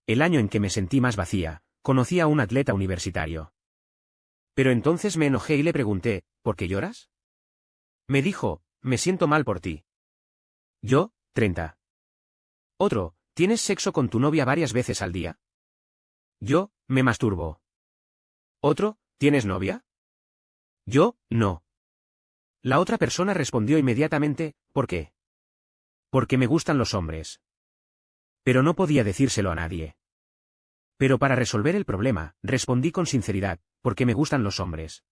el año en que me sentí más vacía, conocí a un atleta universitario. Pero entonces me enojé y le pregunté, ¿por qué lloras? Me dijo, me siento mal por ti. Yo, 30. Otro, ¿tienes sexo con tu novia varias veces al día? Yo, me masturbo. Otro, ¿tienes novia? Yo, no. La otra persona respondió inmediatamente, ¿por qué? Porque me gustan los hombres. Pero no podía decírselo a nadie. Pero para resolver el problema, respondí con sinceridad, porque me gustan los hombres.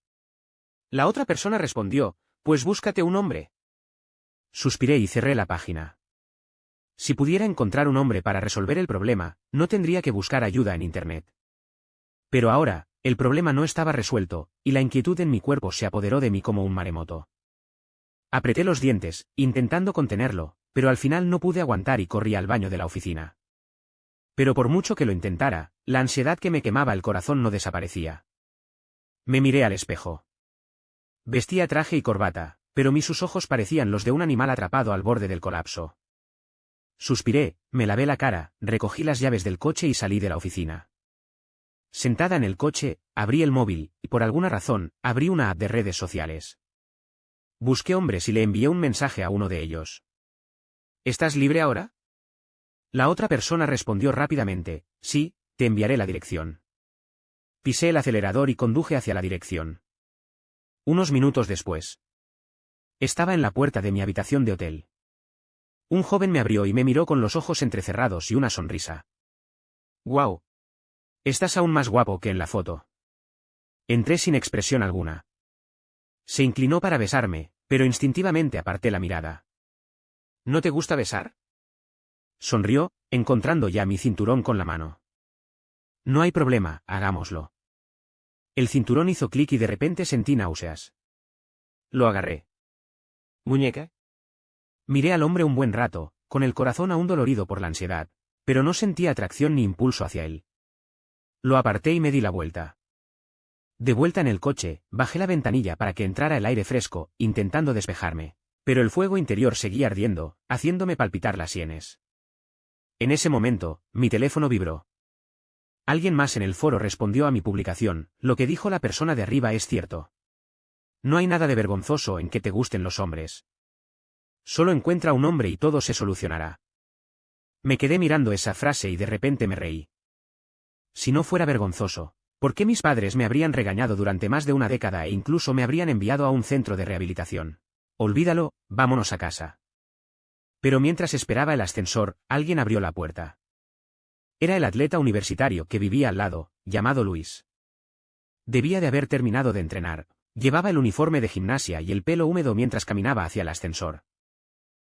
La otra persona respondió, pues búscate un hombre. Suspiré y cerré la página. Si pudiera encontrar un hombre para resolver el problema, no tendría que buscar ayuda en Internet. Pero ahora, el problema no estaba resuelto, y la inquietud en mi cuerpo se apoderó de mí como un maremoto. Apreté los dientes, intentando contenerlo, pero al final no pude aguantar y corrí al baño de la oficina. Pero por mucho que lo intentara, la ansiedad que me quemaba el corazón no desaparecía. Me miré al espejo. Vestía traje y corbata, pero sus ojos parecían los de un animal atrapado al borde del colapso. Suspiré, me lavé la cara, recogí las llaves del coche y salí de la oficina. Sentada en el coche, abrí el móvil, y por alguna razón, abrí una app de redes sociales. Busqué hombres y le envié un mensaje a uno de ellos. ¿Estás libre ahora? La otra persona respondió rápidamente, sí, te enviaré la dirección. Pisé el acelerador y conduje hacia la dirección. Unos minutos después. Estaba en la puerta de mi habitación de hotel. Un joven me abrió y me miró con los ojos entrecerrados y una sonrisa. ¡Guau! Estás aún más guapo que en la foto. Entré sin expresión alguna. Se inclinó para besarme, pero instintivamente aparté la mirada. ¿No te gusta besar? Sonrió, encontrando ya mi cinturón con la mano. No hay problema, hagámoslo. El cinturón hizo clic y de repente sentí náuseas. Lo agarré. ¿Muñeca? Miré al hombre un buen rato, con el corazón aún dolorido por la ansiedad, pero no sentía atracción ni impulso hacia él. Lo aparté y me di la vuelta. De vuelta en el coche, bajé la ventanilla para que entrara el aire fresco, intentando despejarme, pero el fuego interior seguía ardiendo, haciéndome palpitar las sienes. En ese momento, mi teléfono vibró. Alguien más en el foro respondió a mi publicación, lo que dijo la persona de arriba es cierto. No hay nada de vergonzoso en que te gusten los hombres. Solo encuentra un hombre y todo se solucionará. Me quedé mirando esa frase y de repente me reí. Si no fuera vergonzoso, ¿por qué mis padres me habrían regañado durante más de una década e incluso me habrían enviado a un centro de rehabilitación? Olvídalo, vámonos a casa. Pero mientras esperaba el ascensor, alguien abrió la puerta. Era el atleta universitario que vivía al lado, llamado Luis. Debía de haber terminado de entrenar, llevaba el uniforme de gimnasia y el pelo húmedo mientras caminaba hacia el ascensor.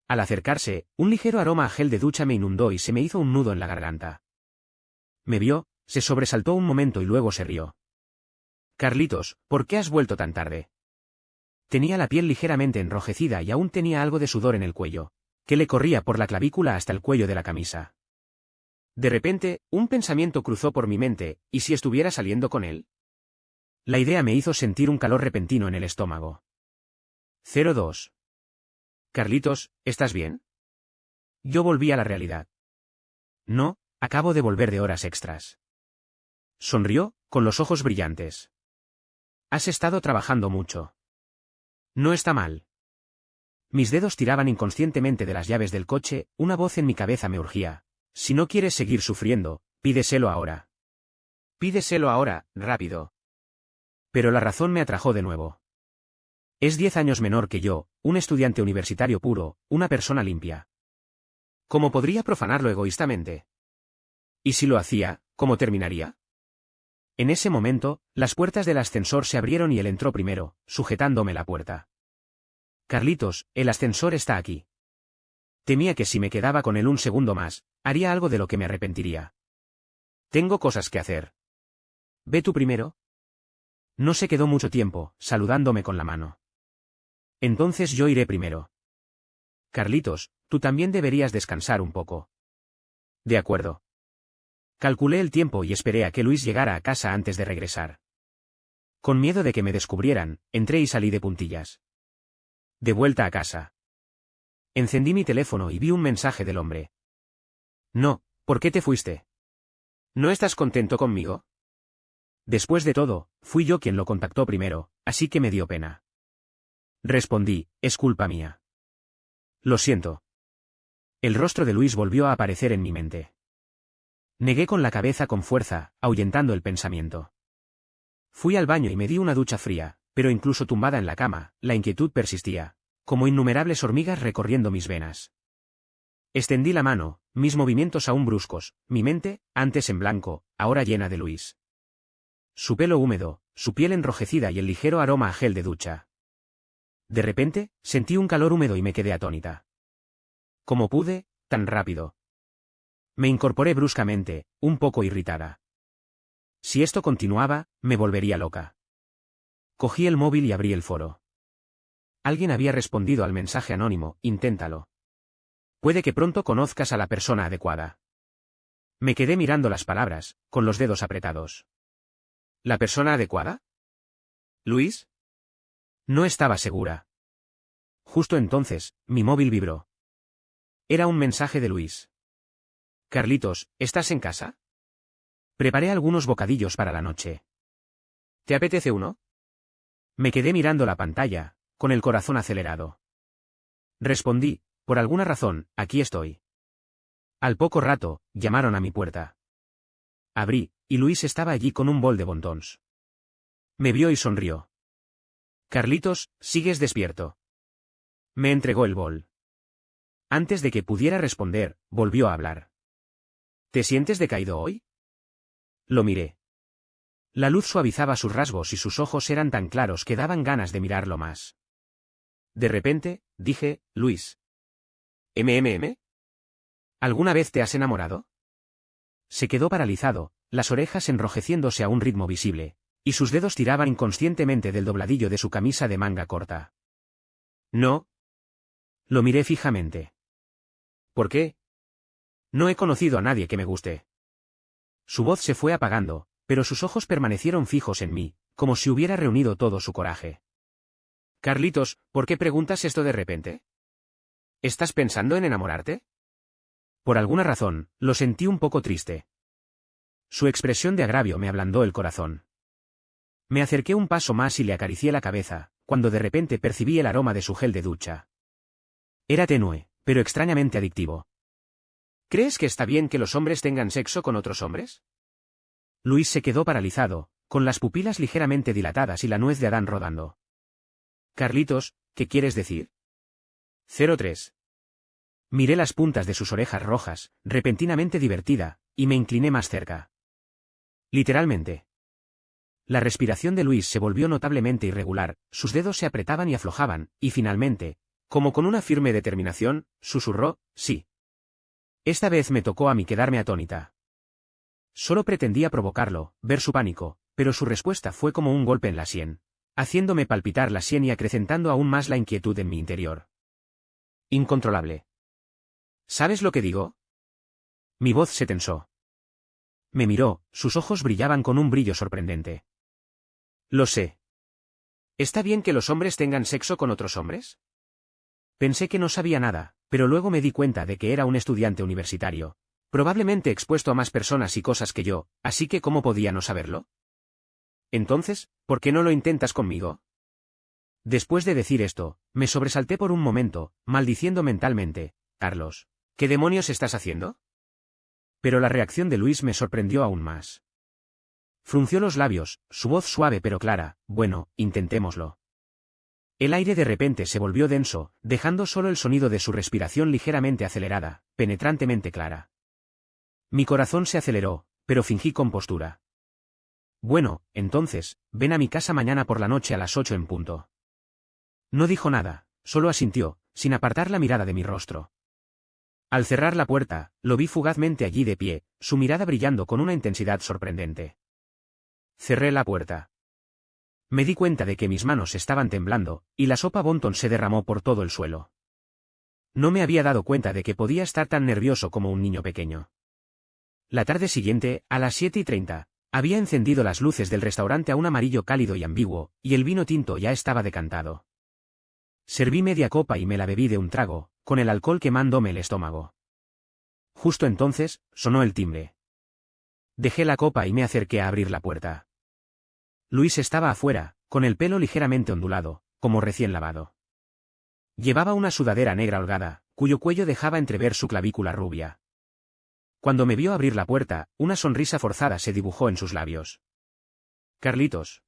Al acercarse, un ligero aroma a gel de ducha me inundó y se me hizo un nudo en la garganta. Me vio, se sobresaltó un momento y luego se rió. Carlitos, ¿por qué has vuelto tan tarde? Tenía la piel ligeramente enrojecida y aún tenía algo de sudor en el cuello, que le corría por la clavícula hasta el cuello de la camisa. De repente, un pensamiento cruzó por mi mente, ¿y si estuviera saliendo con él? La idea me hizo sentir un calor repentino en el estómago. 02. Carlitos, ¿estás bien? Yo volví a la realidad. No, acabo de volver de horas extras. Sonrió, con los ojos brillantes. Has estado trabajando mucho. No está mal. Mis dedos tiraban inconscientemente de las llaves del coche, una voz en mi cabeza me urgía. Si no quieres seguir sufriendo, pídeselo ahora. Pídeselo ahora, rápido. Pero la razón me atrajo de nuevo. Es 10 años menor que yo, un estudiante universitario puro, una persona limpia. ¿Cómo podría profanarlo egoístamente? ¿Y si lo hacía, cómo terminaría? En ese momento, las puertas del ascensor se abrieron y él entró primero, sujetándome la puerta. Carlitos, el ascensor está aquí. Temía que si me quedaba con él un segundo más, haría algo de lo que me arrepentiría. Tengo cosas que hacer. ¿Ve tú primero? No se quedó mucho tiempo, saludándome con la mano. Entonces yo iré primero. Carlitos, tú también deberías descansar un poco. De acuerdo. Calculé el tiempo y esperé a que Luis llegara a casa antes de regresar. Con miedo de que me descubrieran, entré y salí de puntillas. De vuelta a casa. Encendí mi teléfono y vi un mensaje del hombre. No, ¿por qué te fuiste? ¿No estás contento conmigo? Después de todo, fui yo quien lo contactó primero, así que me dio pena. Respondí, es culpa mía. Lo siento. El rostro de Luis volvió a aparecer en mi mente. Negué con la cabeza con fuerza, ahuyentando el pensamiento. Fui al baño y me di una ducha fría, pero incluso tumbada en la cama, la inquietud persistía, como innumerables hormigas recorriendo mis venas. Extendí la mano, mis movimientos aún bruscos, mi mente, antes en blanco, ahora llena de Luis. Su pelo húmedo, su piel enrojecida y el ligero aroma a gel de ducha. De repente, sentí un calor húmedo y me quedé atónita. Como pude, tan rápido. Me incorporé bruscamente, un poco irritada. Si esto continuaba, me volvería loca. Cogí el móvil y abrí el foro. Alguien había respondido al mensaje anónimo, inténtalo. Puede que pronto conozcas a la persona adecuada. Me quedé mirando las palabras, con los dedos apretados. ¿La persona adecuada? ¿Luis? No estaba segura. Justo entonces, mi móvil vibró. Era un mensaje de Luis. Carlitos, ¿estás en casa? Preparé algunos bocadillos para la noche. ¿Te apetece uno? Me quedé mirando la pantalla, con el corazón acelerado. Respondí, por alguna razón, aquí estoy. Al poco rato, llamaron a mi puerta. Abrí, y Luis estaba allí con un bol de bontons. Me vio y sonrió. Carlitos, ¿sigues despierto? Me entregó el bol. Antes de que pudiera responder, volvió a hablar. ¿Te sientes decaído hoy? Lo miré. La luz suavizaba sus rasgos y sus ojos eran tan claros que daban ganas de mirarlo más. De repente, dije, Luis. ¿MMM? ¿Alguna vez te has enamorado? Se quedó paralizado, las orejas enrojeciéndose a un ritmo visible, y sus dedos tiraban inconscientemente del dobladillo de su camisa de manga corta. No. Lo miré fijamente. ¿Por qué? No he conocido a nadie que me guste. Su voz se fue apagando, pero sus ojos permanecieron fijos en mí, como si hubiera reunido todo su coraje. Carlitos, ¿por qué preguntas esto de repente? ¿Estás pensando en enamorarte? Por alguna razón, lo sentí un poco triste. Su expresión de agravio me ablandó el corazón. Me acerqué un paso más y le acaricié la cabeza, cuando de repente percibí el aroma de su gel de ducha. Era tenue, pero extrañamente adictivo. ¿Crees que está bien que los hombres tengan sexo con otros hombres? Luis se quedó paralizado, con las pupilas ligeramente dilatadas y la nuez de Adán rodando. Carlitos, ¿qué quieres decir? 03. Miré las puntas de sus orejas rojas, repentinamente divertida, y me incliné más cerca. Literalmente. La respiración de Luis se volvió notablemente irregular, sus dedos se apretaban y aflojaban, y finalmente, como con una firme determinación, susurró, sí. Esta vez me tocó a mí quedarme atónita. Solo pretendía provocarlo, ver su pánico, pero su respuesta fue como un golpe en la sien, haciéndome palpitar la sien y acrecentando aún más la inquietud en mi interior. Incontrolable. ¿Sabes lo que digo? Mi voz se tensó. Me miró, sus ojos brillaban con un brillo sorprendente. Lo sé. ¿Está bien que los hombres tengan sexo con otros hombres? Pensé que no sabía nada, pero luego me di cuenta de que era un estudiante universitario, probablemente expuesto a más personas y cosas que yo, así que ¿cómo podía no saberlo? Entonces, ¿por qué no lo intentas conmigo? Después de decir esto, me sobresalté por un momento, maldiciendo mentalmente, Carlos, ¿qué demonios estás haciendo? Pero la reacción de Luis me sorprendió aún más. Frunció los labios, su voz suave pero clara, bueno, intentémoslo. El aire de repente se volvió denso, dejando solo el sonido de su respiración ligeramente acelerada, penetrantemente clara. Mi corazón se aceleró, pero fingí compostura. Bueno, entonces, ven a mi casa mañana por la noche a las 8 en punto. No dijo nada, solo asintió, sin apartar la mirada de mi rostro. Al cerrar la puerta, lo vi fugazmente allí de pie, su mirada brillando con una intensidad sorprendente. Cerré la puerta. Me di cuenta de que mis manos estaban temblando, y la sopa Bonton se derramó por todo el suelo. No me había dado cuenta de que podía estar tan nervioso como un niño pequeño. La tarde siguiente, a las 7:30, había encendido las luces del restaurante a un amarillo cálido y ambiguo, y el vino tinto ya estaba decantado. Serví media copa y me la bebí de un trago, con el alcohol quemándome el estómago. Justo entonces, sonó el timbre. Dejé la copa y me acerqué a abrir la puerta. Luis estaba afuera, con el pelo ligeramente ondulado, como recién lavado. Llevaba una sudadera negra holgada, cuyo cuello dejaba entrever su clavícula rubia. Cuando me vio abrir la puerta, una sonrisa forzada se dibujó en sus labios. «Carlitos.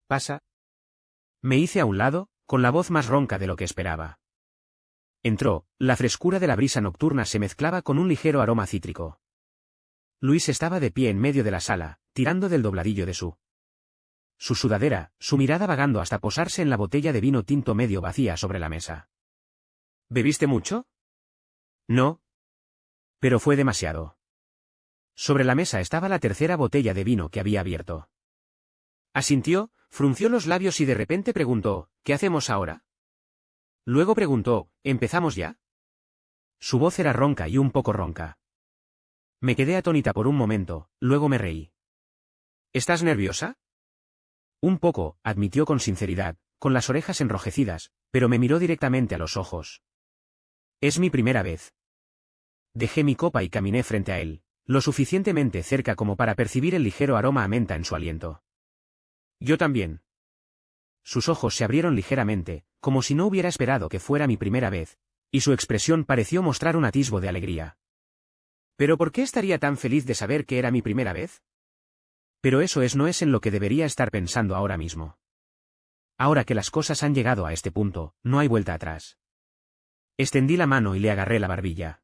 ¿Pasa?» Me hice a un lado, con la voz más ronca de lo que esperaba. Entró, la frescura de la brisa nocturna se mezclaba con un ligero aroma cítrico. Luis estaba de pie en medio de la sala, tirando del dobladillo de su sudadera, su mirada vagando hasta posarse en la botella de vino tinto medio vacía sobre la mesa. «¿Bebiste mucho?» «No. Pero fue demasiado». Sobre la mesa estaba la tercera botella de vino que había abierto. Asintió, frunció los labios y de repente preguntó, «¿Qué hacemos ahora?» Luego preguntó, «¿Empezamos ya?» Su voz era ronca y un poco ronca. Me quedé atónita por un momento, luego me reí. «¿Estás nerviosa?» Un poco, admitió con sinceridad, con las orejas enrojecidas, pero me miró directamente a los ojos. «Es mi primera vez». Dejé mi copa y caminé frente a él, lo suficientemente cerca como para percibir el ligero aroma a menta en su aliento. «Yo también». Sus ojos se abrieron ligeramente, como si no hubiera esperado que fuera mi primera vez, y su expresión pareció mostrar un atisbo de alegría. ¿Pero por qué estaría tan feliz de saber que era mi primera vez? Pero eso no es en lo que debería estar pensando ahora mismo. Ahora que las cosas han llegado a este punto, no hay vuelta atrás. Extendí la mano y le agarré la barbilla.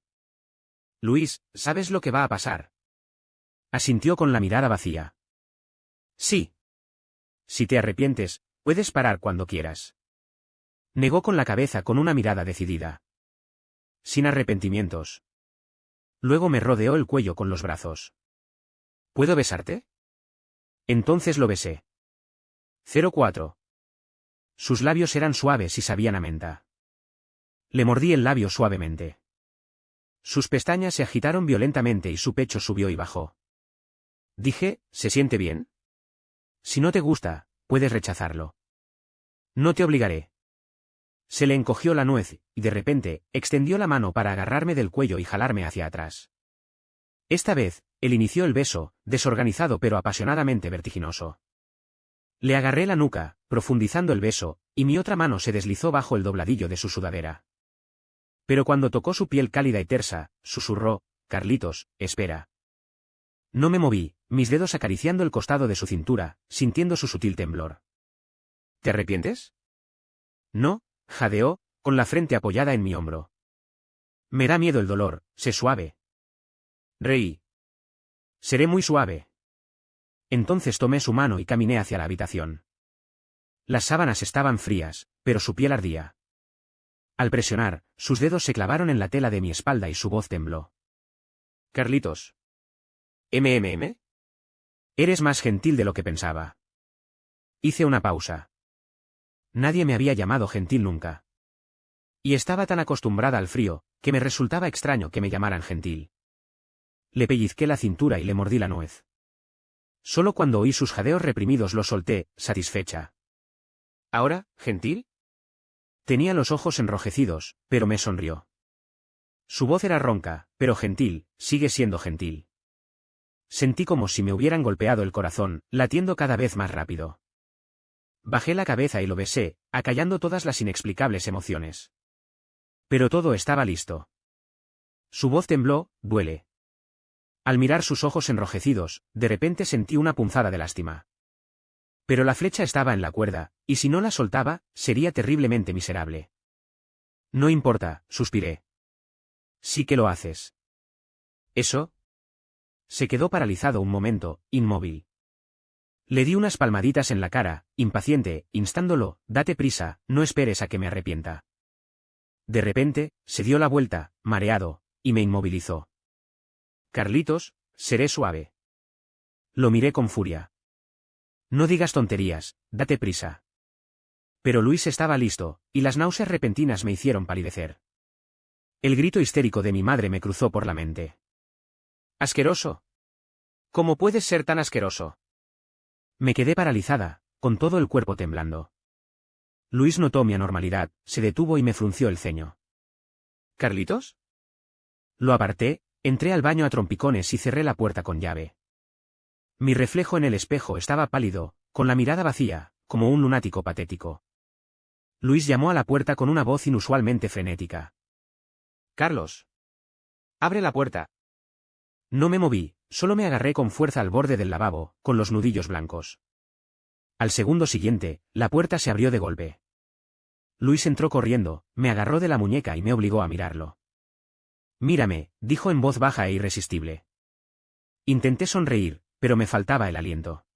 «Luis, ¿sabes lo que va a pasar?» Asintió con la mirada vacía. «Sí. Si te arrepientes, puedes parar cuando quieras». Negó con la cabeza con una mirada decidida. «Sin arrepentimientos». Luego me rodeó el cuello con los brazos. «¿Puedo besarte?» Entonces lo besé. 04. Sus labios eran suaves y sabían a menta. Le mordí el labio suavemente. Sus pestañas se agitaron violentamente y su pecho subió y bajó. Dije, «¿Se siente bien?» «Si no te gusta, puedes rechazarlo. No te obligaré». Se le encogió la nuez, y de repente, extendió la mano para agarrarme del cuello y jalarme hacia atrás. Esta vez, él inició el beso, desorganizado pero apasionadamente vertiginoso. Le agarré la nuca, profundizando el beso, y mi otra mano se deslizó bajo el dobladillo de su sudadera. Pero cuando tocó su piel cálida y tersa, susurró, «Carlitos, espera». No me moví, mis dedos acariciando el costado de su cintura, sintiendo su sutil temblor. «¿Te arrepientes?» «No», jadeó, con la frente apoyada en mi hombro. «Me da miedo el dolor, sé suave». Reí. «Seré muy suave». Entonces tomé su mano y caminé hacia la habitación. Las sábanas estaban frías, pero su piel ardía. Al presionar, sus dedos se clavaron en la tela de mi espalda y su voz tembló. «Carlitos. ¿MMM? Eres más gentil de lo que pensaba». Hice una pausa. Nadie me había llamado gentil nunca. Y estaba tan acostumbrada al frío, que me resultaba extraño que me llamaran gentil. Le pellizqué la cintura y le mordí la nuez. Solo cuando oí sus jadeos reprimidos lo solté, satisfecha. «¿Ahora, gentil?» Tenía los ojos enrojecidos, pero me sonrió. Su voz era ronca, pero gentil, sigue siendo gentil. Sentí como si me hubieran golpeado el corazón, latiendo cada vez más rápido. Bajé la cabeza y lo besé, acallando todas las inexplicables emociones. Pero todo estaba listo. Su voz tembló, duele. Al mirar sus ojos enrojecidos, de repente sentí una punzada de lástima. Pero la flecha estaba en la cuerda, y si no la soltaba, sería terriblemente miserable. «No importa», suspiré. «Sí que lo haces». «¿Eso?» Se quedó paralizado un momento, inmóvil. Le di unas palmaditas en la cara, impaciente, instándolo, «Date prisa, no esperes a que me arrepienta». De repente, se dio la vuelta, mareado, y me inmovilizó. «Carlitos, seré suave». Lo miré con furia. «No digas tonterías, date prisa». Pero Luis estaba listo, y las náuseas repentinas me hicieron palidecer. El grito histérico de mi madre me cruzó por la mente. «¡Asqueroso! ¿Cómo puedes ser tan asqueroso?» Me quedé paralizada, con todo el cuerpo temblando. Luis notó mi anormalidad, se detuvo y me frunció el ceño. «¿Carlitos?» Lo aparté, entré al baño a trompicones y cerré la puerta con llave. Mi reflejo en el espejo estaba pálido, con la mirada vacía, como un lunático patético. Luis llamó a la puerta con una voz inusualmente frenética. «Carlos. Abre la puerta». No me moví, solo me agarré con fuerza al borde del lavabo, con los nudillos blancos. Al segundo siguiente, la puerta se abrió de golpe. Luis entró corriendo, me agarró de la muñeca y me obligó a mirarlo. «Mírame», dijo en voz baja e irresistible. Intenté sonreír, pero me faltaba el aliento.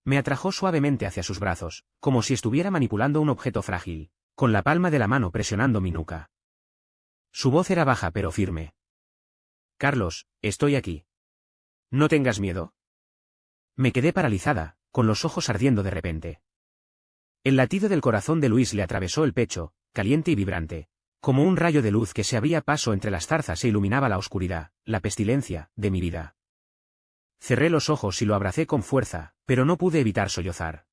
Me atrajo suavemente hacia sus brazos, como si estuviera manipulando un objeto frágil, con la palma de la mano presionando mi nuca. Su voz era baja pero firme. «Carlos, estoy aquí. No tengas miedo». Me quedé paralizada, con los ojos ardiendo de repente. El latido del corazón de Luis le atravesó el pecho, caliente y vibrante, como un rayo de luz que se abría paso entre las zarzas e iluminaba la oscuridad, la pestilencia, de mi vida. Cerré los ojos y lo abracé con fuerza, pero no pude evitar sollozar.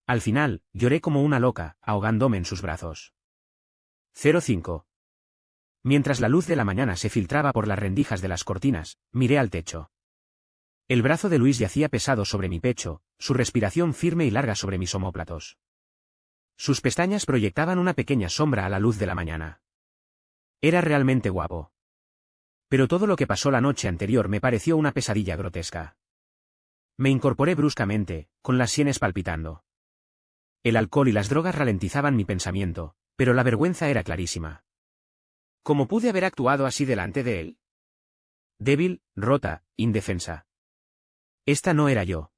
Al final, lloré como una loca, ahogándome en sus brazos. 05. Mientras la luz de la mañana se filtraba por las rendijas de las cortinas, miré al techo. El brazo de Luis yacía pesado sobre mi pecho, su respiración firme y larga sobre mis omóplatos. Sus pestañas proyectaban una pequeña sombra a la luz de la mañana. Era realmente guapo. Pero todo lo que pasó la noche anterior me pareció una pesadilla grotesca. Me incorporé bruscamente, con las sienes palpitando. El alcohol y las drogas ralentizaban mi pensamiento, pero la vergüenza era clarísima. ¿Cómo pude haber actuado así delante de él? Débil, rota, indefensa. Esta no era yo.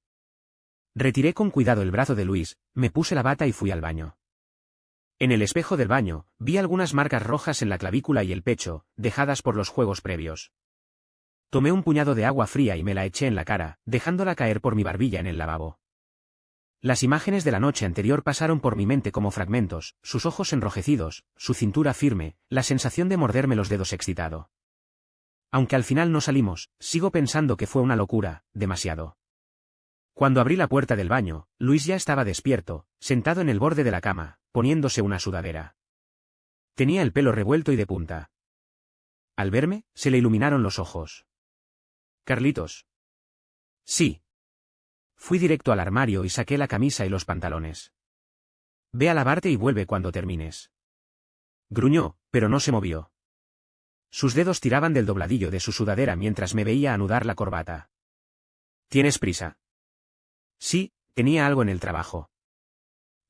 Retiré con cuidado el brazo de Luis, me puse la bata y fui al baño. En el espejo del baño, vi algunas marcas rojas en la clavícula y el pecho, dejadas por los juegos previos. Tomé un puñado de agua fría y me la eché en la cara, dejándola caer por mi barbilla en el lavabo. Las imágenes de la noche anterior pasaron por mi mente como fragmentos, sus ojos enrojecidos, su cintura firme, la sensación de morderme los dedos excitado. Aunque al final no salimos, sigo pensando que fue una locura, demasiado. Cuando abrí la puerta del baño, Luis ya estaba despierto, sentado en el borde de la cama, poniéndose una sudadera. Tenía el pelo revuelto y de punta. Al verme, se le iluminaron los ojos. «Carlitos». «Sí». Fui directo al armario y saqué la camisa y los pantalones. «Ve a lavarte y vuelve cuando termines». Gruñó, pero no se movió. Sus dedos tiraban del dobladillo de su sudadera mientras me veía anudar la corbata. «¿Tienes prisa?» Sí, tenía algo en el trabajo.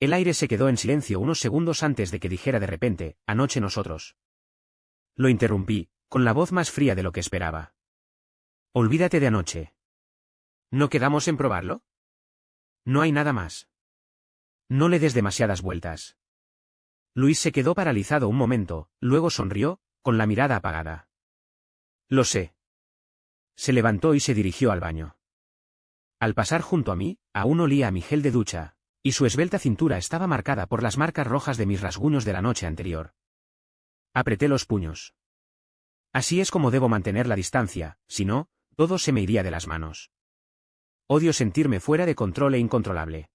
El aire se quedó en silencio unos segundos antes de que dijera de repente, «Anoche nosotros». Lo interrumpí, con la voz más fría de lo que esperaba. «Olvídate de anoche». ¿No quedamos en probarlo? No hay nada más. No le des demasiadas vueltas. Luis se quedó paralizado un momento, luego sonrió, con la mirada apagada. Lo sé. Se levantó y se dirigió al baño. Al pasar junto a mí, aún olía a mi gel de ducha, y su esbelta cintura estaba marcada por las marcas rojas de mis rasguños de la noche anterior. Apreté los puños. Así es como debo mantener la distancia, si no, todo se me iría de las manos. Odio sentirme fuera de control e incontrolable.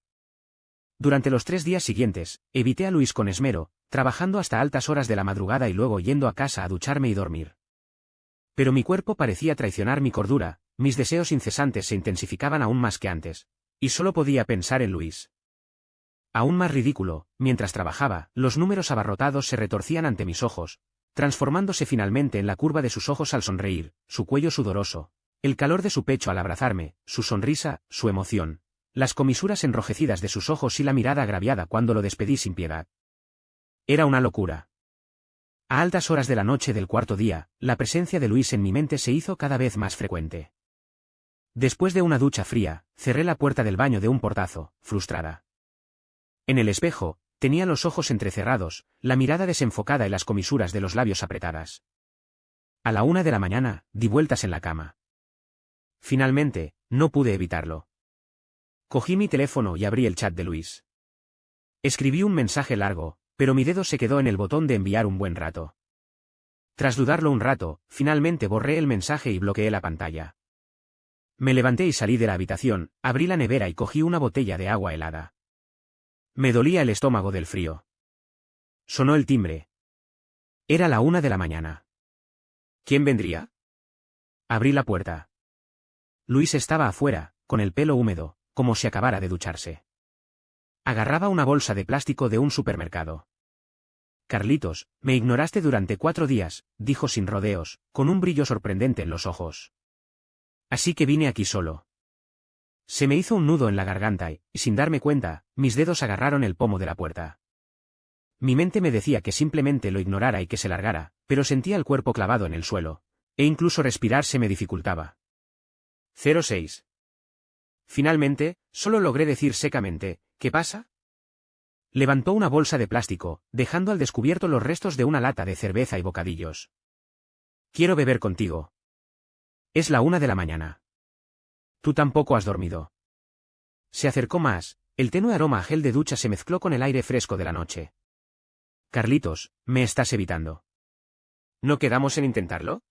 Durante los 3 días siguientes, evité a Luis con esmero, trabajando hasta altas horas de la madrugada y luego yendo a casa a ducharme y dormir. Pero mi cuerpo parecía traicionar mi cordura, mis deseos incesantes se intensificaban aún más que antes, y solo podía pensar en Luis. Aún más ridículo, mientras trabajaba, los números abarrotados se retorcían ante mis ojos, transformándose finalmente en la curva de sus ojos al sonreír, su cuello sudoroso, el calor de su pecho al abrazarme, su sonrisa, su emoción, las comisuras enrojecidas de sus ojos y la mirada agraviada cuando lo despedí sin piedad. Era una locura. A altas horas de la noche del cuarto día, la presencia de Luis en mi mente se hizo cada vez más frecuente. Después de una ducha fría, cerré la puerta del baño de un portazo, frustrada. En el espejo, tenía los ojos entrecerrados, la mirada desenfocada y las comisuras de los labios apretadas. A la 1 de la mañana, di vueltas en la cama. Finalmente, no pude evitarlo. Cogí mi teléfono y abrí el chat de Luis. Escribí un mensaje largo, pero mi dedo se quedó en el botón de enviar un buen rato. Tras dudarlo un rato, finalmente borré el mensaje y bloqueé la pantalla. Me levanté y salí de la habitación, abrí la nevera y cogí una botella de agua helada. Me dolía el estómago del frío. Sonó el timbre. Era la 1 de la mañana. ¿Quién vendría? Abrí la puerta. Luis estaba afuera, con el pelo húmedo, como si acabara de ducharse. Agarraba una bolsa de plástico de un supermercado. Carlitos, me ignoraste durante 4 días, dijo sin rodeos, con un brillo sorprendente en los ojos. Así que vine aquí solo. Se me hizo un nudo en la garganta y, sin darme cuenta, mis dedos agarraron el pomo de la puerta. Mi mente me decía que simplemente lo ignorara y que se largara, pero sentía el cuerpo clavado en el suelo, e incluso respirar se me dificultaba. 06. Finalmente, solo logré decir secamente, ¿qué pasa? Levantó una bolsa de plástico, dejando al descubierto los restos de una lata de cerveza y bocadillos. Quiero beber contigo. Es la 1 de la mañana. Tú tampoco has dormido. Se acercó más, el tenue aroma a gel de ducha se mezcló con el aire fresco de la noche. Carlitos, me estás evitando. ¿No quedamos en intentarlo?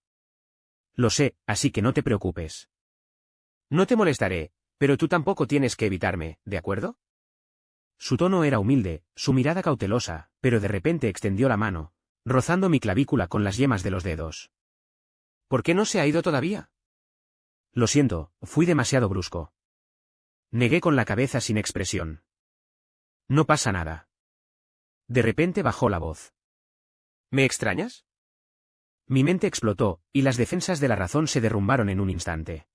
Lo sé, así que no te preocupes. No te molestaré, pero tú tampoco tienes que evitarme, ¿de acuerdo? Su tono era humilde, su mirada cautelosa, pero de repente extendió la mano, rozando mi clavícula con las yemas de los dedos. ¿Por qué no se ha ido todavía? Lo siento, fui demasiado brusco. Negué con la cabeza sin expresión. No pasa nada. De repente bajó la voz. ¿Me extrañas? Mi mente explotó, y las defensas de la razón se derrumbaron en un instante.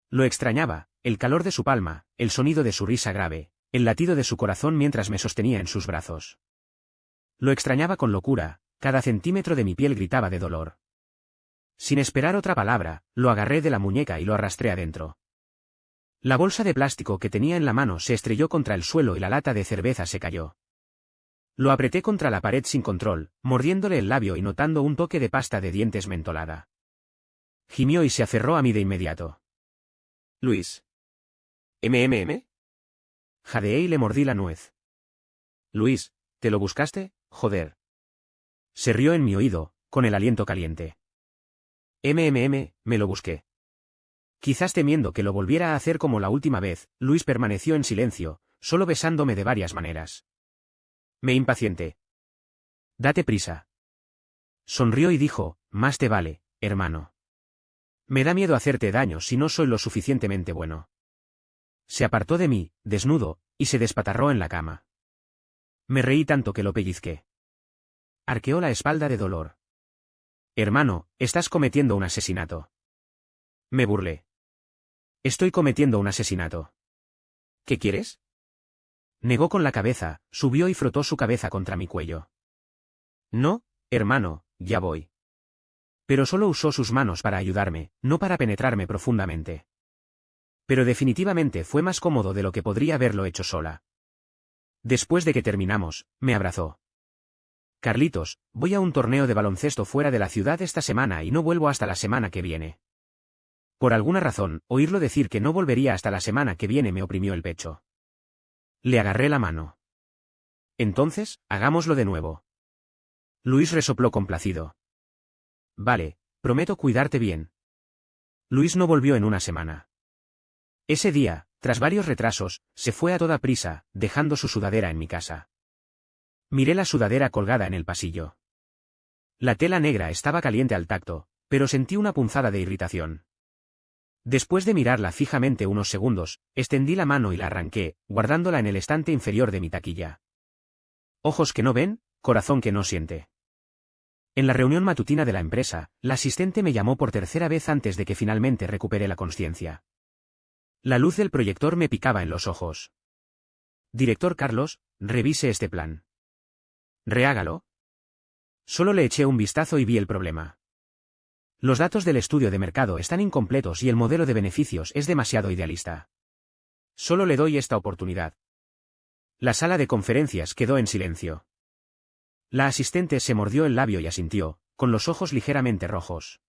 Lo extrañaba, el calor de su palma, el sonido de su risa grave, el latido de su corazón mientras me sostenía en sus brazos. Lo extrañaba con locura, cada centímetro de mi piel gritaba de dolor. Sin esperar otra palabra, lo agarré de la muñeca y lo arrastré adentro. La bolsa de plástico que tenía en la mano se estrelló contra el suelo y la lata de cerveza se cayó. Lo apreté contra la pared sin control, mordiéndole el labio y notando un toque de pasta de dientes mentolada. Gimió y se aferró a mí de inmediato. Luis. ¿MMM? Jadeé y le mordí la nuez. Luis, ¿te lo buscaste? Joder. Se rió en mi oído, con el aliento caliente. Me lo busqué. Quizás temiendo que lo volviera a hacer como la última vez, Luis permaneció en silencio, solo besándome de varias maneras. Me impacienté. Date prisa. Sonrió y dijo, más te vale, hermano. Me da miedo hacerte daño si no soy lo suficientemente bueno. Se apartó de mí, desnudo, y se despatarró en la cama. Me reí tanto que lo pellizqué. Arqueó la espalda de dolor. Hermano, estás cometiendo un asesinato. Me burlé. Estoy cometiendo un asesinato. ¿Qué quieres? Negó con la cabeza, subió y frotó su cabeza contra mi cuello. No, hermano, ya voy. Pero solo usó sus manos para ayudarme, no para penetrarme profundamente. Pero definitivamente fue más cómodo de lo que podría haberlo hecho sola. Después de que terminamos, me abrazó. Carlitos, voy a un torneo de baloncesto fuera de la ciudad esta semana y no vuelvo hasta la semana que viene. Por alguna razón, oírlo decir que no volvería hasta la semana que viene me oprimió el pecho. Le agarré la mano. Entonces, hagámoslo de nuevo. Luis resopló complacido. Vale, prometo cuidarte bien. Luis no volvió en una semana. Ese día, tras varios retrasos, se fue a toda prisa, dejando su sudadera en mi casa. Miré la sudadera colgada en el pasillo. La tela negra estaba caliente al tacto, pero sentí una punzada de irritación. Después de mirarla fijamente unos segundos, extendí la mano y la arranqué, guardándola en el estante inferior de mi taquilla. Ojos que no ven, corazón que no siente. En la reunión matutina de la empresa, la asistente me llamó por tercera vez antes de que finalmente recuperé la consciencia. La luz del proyector me picaba en los ojos. Director Carlos, revise este plan. Rehágalo. Solo le eché un vistazo y vi el problema. Los datos del estudio de mercado están incompletos y el modelo de beneficios es demasiado idealista. Solo le doy esta oportunidad. La sala de conferencias quedó en silencio. La asistente se mordió el labio y asintió, con los ojos ligeramente rojos.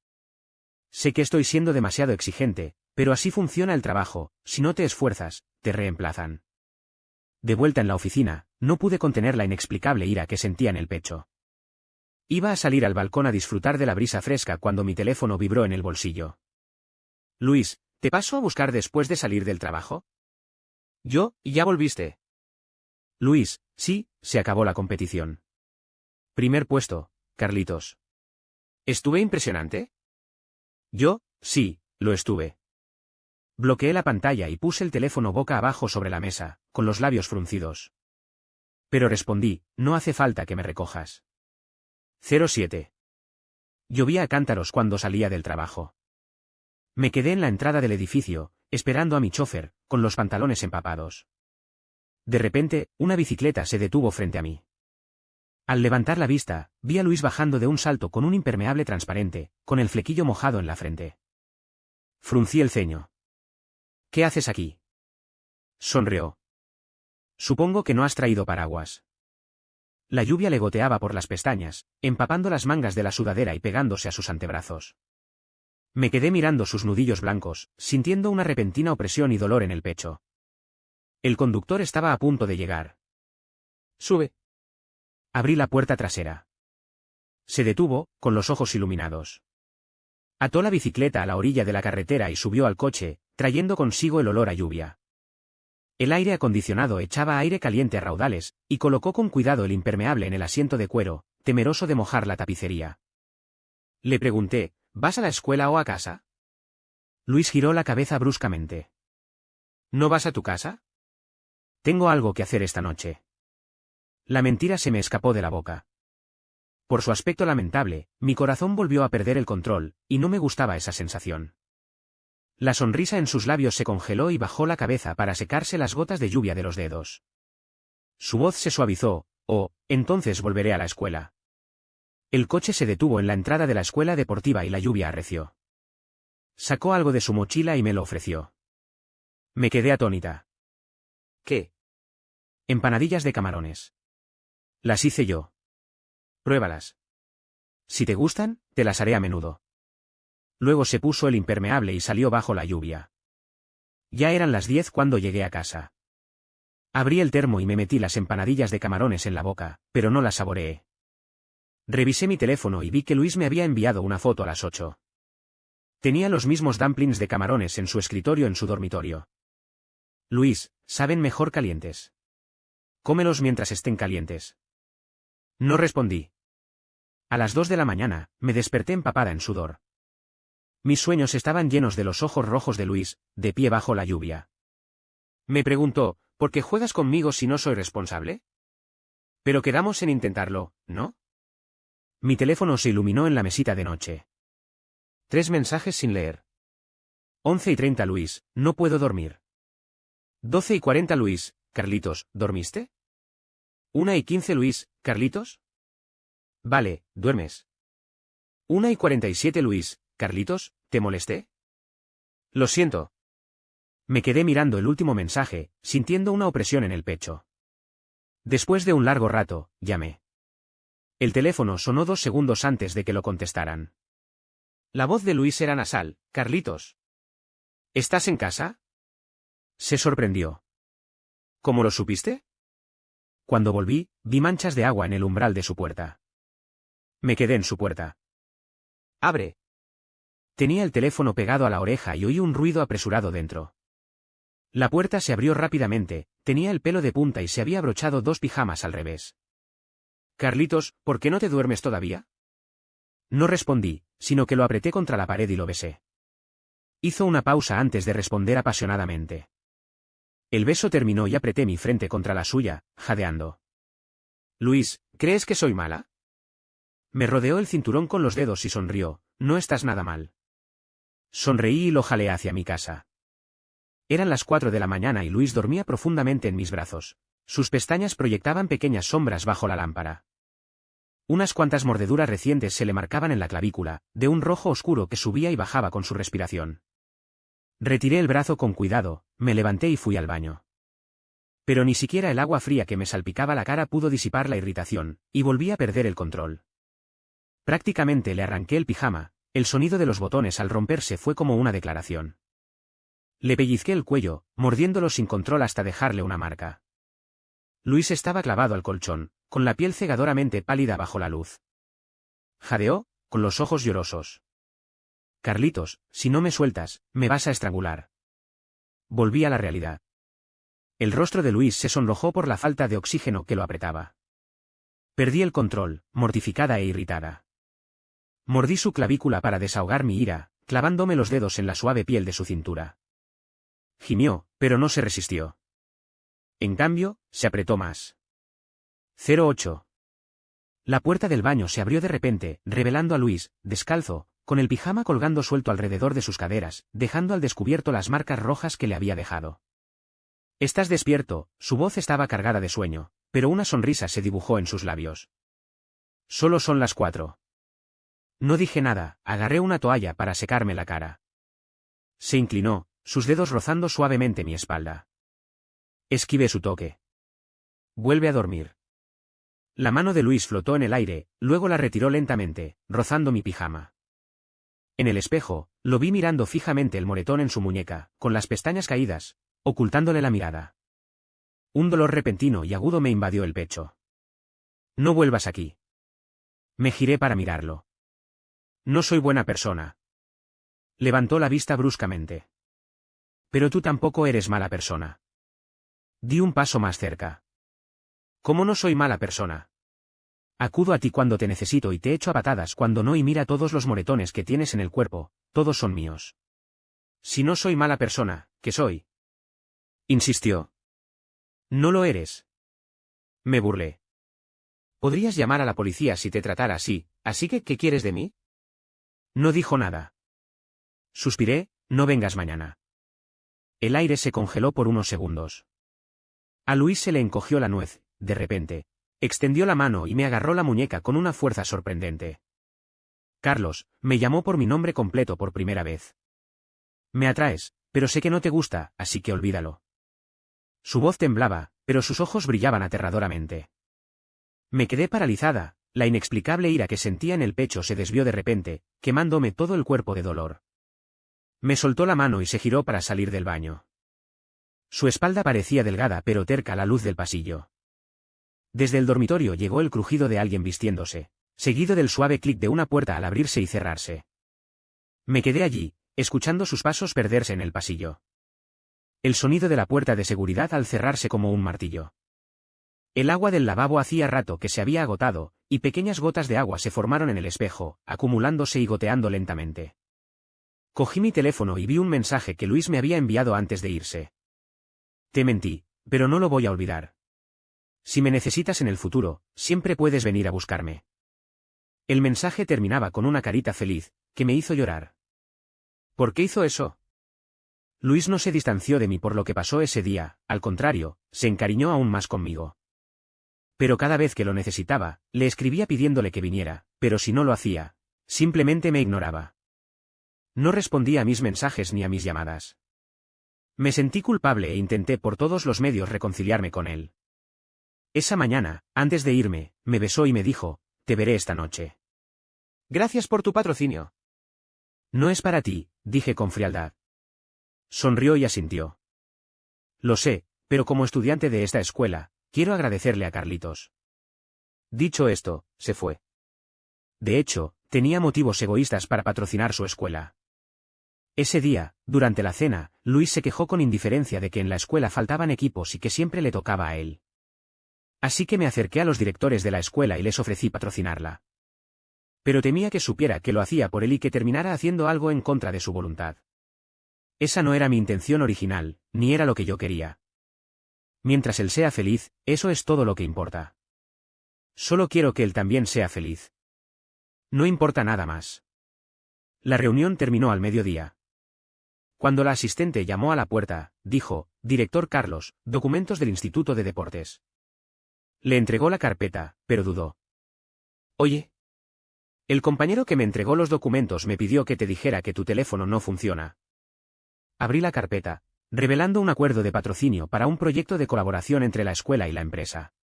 Sé que estoy siendo demasiado exigente, pero así funciona el trabajo, si no te esfuerzas, te reemplazan. De vuelta en la oficina, no pude contener la inexplicable ira que sentía en el pecho. Iba a salir al balcón a disfrutar de la brisa fresca cuando mi teléfono vibró en el bolsillo. Luis, ¿te paso a buscar después de salir del trabajo? Yo, ¿ya volviste? Luis, sí, se acabó la competición. Primer puesto, Carlitos. ¿Estuve impresionante? Yo, sí, lo estuve. Bloqueé la pantalla y puse el teléfono boca abajo sobre la mesa, con los labios fruncidos. Pero respondí, no hace falta que me recojas. 07. Llovía a cántaros cuando salía del trabajo. Me quedé en la entrada del edificio, esperando a mi chofer, con los pantalones empapados. De repente, una bicicleta se detuvo frente a mí. Al levantar la vista, vi a Luis bajando de un salto con un impermeable transparente, con el flequillo mojado en la frente. Fruncí el ceño. ¿Qué haces aquí? Sonrió. Supongo que no has traído paraguas. La lluvia le goteaba por las pestañas, empapando las mangas de la sudadera y pegándose a sus antebrazos. Me quedé mirando sus nudillos blancos, sintiendo una repentina opresión y dolor en el pecho. El conductor estaba a punto de llegar. Sube. Abrí la puerta trasera. Se detuvo, con los ojos iluminados. Ató la bicicleta a la orilla de la carretera y subió al coche, trayendo consigo el olor a lluvia. El aire acondicionado echaba aire caliente a raudales, y colocó con cuidado el impermeable en el asiento de cuero, temeroso de mojar la tapicería. Le pregunté, ¿vas a la escuela o a casa? Luis giró la cabeza bruscamente. ¿No vas a tu casa? Tengo algo que hacer esta noche. La mentira se me escapó de la boca. Por su aspecto lamentable, mi corazón volvió a perder el control, y no me gustaba esa sensación. La sonrisa en sus labios se congeló y bajó la cabeza para secarse las gotas de lluvia de los dedos. Su voz se suavizó, entonces volveré a la escuela. El coche se detuvo en la entrada de la escuela deportiva y la lluvia arreció. Sacó algo de su mochila y me lo ofreció. Me quedé atónita. ¿Qué? Empanadillas de camarones. Las hice yo. Pruébalas. Si te gustan, te las haré a menudo. Luego se puso el impermeable y salió bajo la lluvia. Ya eran las 10 cuando llegué a casa. Abrí el termo y me metí las empanadillas de camarones en la boca, pero no las saboreé. Revisé mi teléfono y vi que Luis me había enviado una foto a las 8. Tenía los mismos dumplings de camarones en su escritorio en su dormitorio. Luis, saben mejor calientes. Cómelos mientras estén calientes. No respondí. A las 2 de la mañana, me desperté empapada en sudor. Mis sueños estaban llenos de los ojos rojos de Luis, de pie bajo la lluvia. Me preguntó, ¿por qué juegas conmigo si no soy responsable? Pero quedamos en intentarlo, ¿no? Mi teléfono se iluminó en la mesita de noche. 3 mensajes sin leer. 11:30 Luis, no puedo dormir. 12:40 Luis, Carlitos, ¿dormiste? 1:15 Luis, Carlitos. Vale, duermes. 1:47 Luis, Carlitos, ¿te molesté? Lo siento. Me quedé mirando el último mensaje, sintiendo una opresión en el pecho. Después de un largo rato, llamé. El teléfono sonó 2 segundos antes de que lo contestaran. La voz de Luis era nasal. Carlitos. ¿Estás en casa? Se sorprendió. ¿Cómo lo supiste? Cuando volví, vi manchas de agua en el umbral de su puerta. Me quedé en su puerta. Abre. Tenía el teléfono pegado a la oreja y oí un ruido apresurado dentro. La puerta se abrió rápidamente, tenía el pelo de punta y se había abrochado 2 pijamas al revés. Carlitos, ¿por qué no te duermes todavía? No respondí, sino que lo apreté contra la pared y lo besé. Hizo una pausa antes de responder apasionadamente. El beso terminó y apreté mi frente contra la suya, jadeando. Luis, ¿crees que soy mala? Me rodeó el cinturón con los dedos y sonrió. No estás nada mal. Sonreí y lo jalé hacia mi casa. Eran las 4 de la mañana y Luis dormía profundamente en mis brazos. Sus pestañas proyectaban pequeñas sombras bajo la lámpara. Unas cuantas mordeduras recientes se le marcaban en la clavícula, de un rojo oscuro que subía y bajaba con su respiración. Retiré el brazo con cuidado, me levanté y fui al baño. Pero ni siquiera el agua fría que me salpicaba la cara pudo disipar la irritación, y volví a perder el control. Prácticamente le arranqué el pijama, el sonido de los botones al romperse fue como una declaración. Le pellizqué el cuello, mordiéndolo sin control hasta dejarle una marca. Luis estaba clavado al colchón, con la piel cegadoramente pálida bajo la luz. Jadeó, con los ojos llorosos. Carlitos, si no me sueltas, me vas a estrangular. Volví a la realidad. El rostro de Luis se sonrojó por la falta de oxígeno que lo apretaba. Perdí el control, mortificada e irritada. Mordí su clavícula para desahogar mi ira, clavándome los dedos en la suave piel de su cintura. Gimió, pero no se resistió. En cambio, se apretó más. 08. La puerta del baño se abrió de repente, revelando a Luis, descalzo, con el pijama colgando suelto alrededor de sus caderas, dejando al descubierto las marcas rojas que le había dejado. «¿Estás despierto?». Su voz estaba cargada de sueño, pero una sonrisa se dibujó en sus labios. «Solo son las 4». No dije nada, agarré una toalla para secarme la cara. Se inclinó, sus dedos rozando suavemente mi espalda. Esquivé su toque. «Vuelve a dormir». La mano de Luis flotó en el aire, luego la retiró lentamente, rozando mi pijama. En el espejo, lo vi mirando fijamente el moretón en su muñeca, con las pestañas caídas, ocultándole la mirada. Un dolor repentino y agudo me invadió el pecho. «No vuelvas aquí». Me giré para mirarlo. «No soy buena persona». Levantó la vista bruscamente. «Pero tú tampoco eres mala persona». Di un paso más cerca. «¿Cómo no soy mala persona? Acudo a ti cuando te necesito y te echo a patadas cuando no, y mira todos los moretones que tienes en el cuerpo, todos son míos». «Si no soy mala persona, ¿qué soy?», insistió. «No lo eres». Me burlé. «Podrías llamar a la policía si te tratara así que, ¿qué quieres de mí?». No dijo nada. Suspiré. «No vengas mañana». El aire se congeló por unos segundos. A Luis se le encogió la nuez, de repente. Extendió la mano y me agarró la muñeca con una fuerza sorprendente. «Carlos», me llamó por mi nombre completo por primera vez. «Me atraes, pero sé que no te gusta, así que olvídalo». Su voz temblaba, pero sus ojos brillaban aterradoramente. Me quedé paralizada, la inexplicable ira que sentía en el pecho se desvió de repente, quemándome todo el cuerpo de dolor. Me soltó la mano y se giró para salir del baño. Su espalda parecía delgada pero terca a la luz del pasillo. Desde el dormitorio llegó el crujido de alguien vistiéndose, seguido del suave clic de una puerta al abrirse y cerrarse. Me quedé allí, escuchando sus pasos perderse en el pasillo. El sonido de la puerta de seguridad al cerrarse como un martillo. El agua del lavabo hacía rato que se había agotado, y pequeñas gotas de agua se formaron en el espejo, acumulándose y goteando lentamente. Cogí mi teléfono y vi un mensaje que Luis me había enviado antes de irse. «Te mentí, pero no lo voy a olvidar. Si me necesitas en el futuro, siempre puedes venir a buscarme». El mensaje terminaba con una carita feliz, que me hizo llorar. ¿Por qué hizo eso? Luis no se distanció de mí por lo que pasó ese día, al contrario, se encariñó aún más conmigo. Pero cada vez que lo necesitaba, le escribía pidiéndole que viniera, pero si no lo hacía, simplemente me ignoraba. No respondía a mis mensajes ni a mis llamadas. Me sentí culpable e intenté por todos los medios reconciliarme con él. Esa mañana, antes de irme, me besó y me dijo: «Te veré esta noche». «Gracias por tu patrocinio». «No es para ti», dije con frialdad. Sonrió y asintió. «Lo sé, pero como estudiante de esta escuela, quiero agradecerle a Carlitos». Dicho esto, se fue. De hecho, tenía motivos egoístas para patrocinar su escuela. Ese día, durante la cena, Luis se quejó con indiferencia de que en la escuela faltaban equipos y que siempre le tocaba a él. Así que me acerqué a los directores de la escuela y les ofrecí patrocinarla. Pero temía que supiera que lo hacía por él y que terminara haciendo algo en contra de su voluntad. Esa no era mi intención original, ni era lo que yo quería. Mientras él sea feliz, eso es todo lo que importa. Solo quiero que él también sea feliz. No importa nada más. La reunión terminó al mediodía. Cuando la asistente llamó a la puerta, dijo: «Director Carlos, documentos del Instituto de Deportes». Le entregó la carpeta, pero dudó. «Oye. El compañero que me entregó los documentos me pidió que te dijera que tu teléfono no funciona». Abrí la carpeta, revelando un acuerdo de patrocinio para un proyecto de colaboración entre la escuela y la empresa.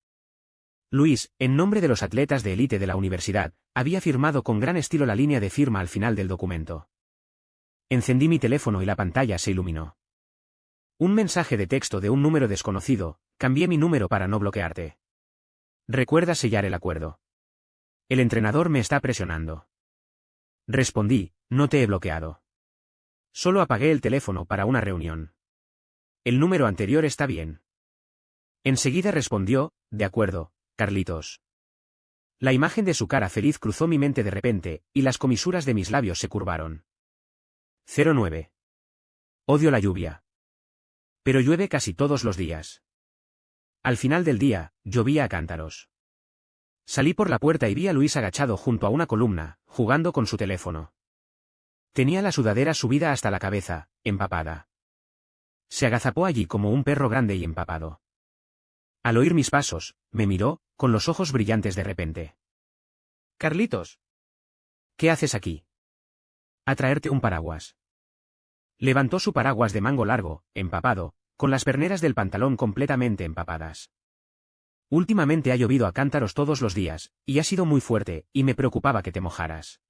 Luis, en nombre de los atletas de élite de la universidad, había firmado con gran estilo la línea de firma al final del documento. Encendí mi teléfono y la pantalla se iluminó. Un mensaje de texto de un número desconocido: «Cambié mi número para no bloquearte. Recuerda sellar el acuerdo. El entrenador me está presionando». Respondí: «No te he bloqueado. Solo apagué el teléfono para una reunión. El número anterior está bien». Enseguida respondió: «De acuerdo, Carlitos». La imagen de su cara feliz cruzó mi mente de repente, y las comisuras de mis labios se curvaron. 09. Odio la lluvia. Pero llueve casi todos los días. Al final del día, llovía a cántaros. Salí por la puerta y vi a Luis agachado junto a una columna, jugando con su teléfono. Tenía la sudadera subida hasta la cabeza, empapada. Se agazapó allí como un perro grande y empapado. Al oír mis pasos, me miró, con los ojos brillantes de repente. «Carlitos. ¿Qué haces aquí?» «A traerte un paraguas». Levantó su paraguas de mango largo, empapado, con las perneras del pantalón completamente empapadas. Últimamente ha llovido a cántaros todos los días, y ha sido muy fuerte, y me preocupaba que te mojaras.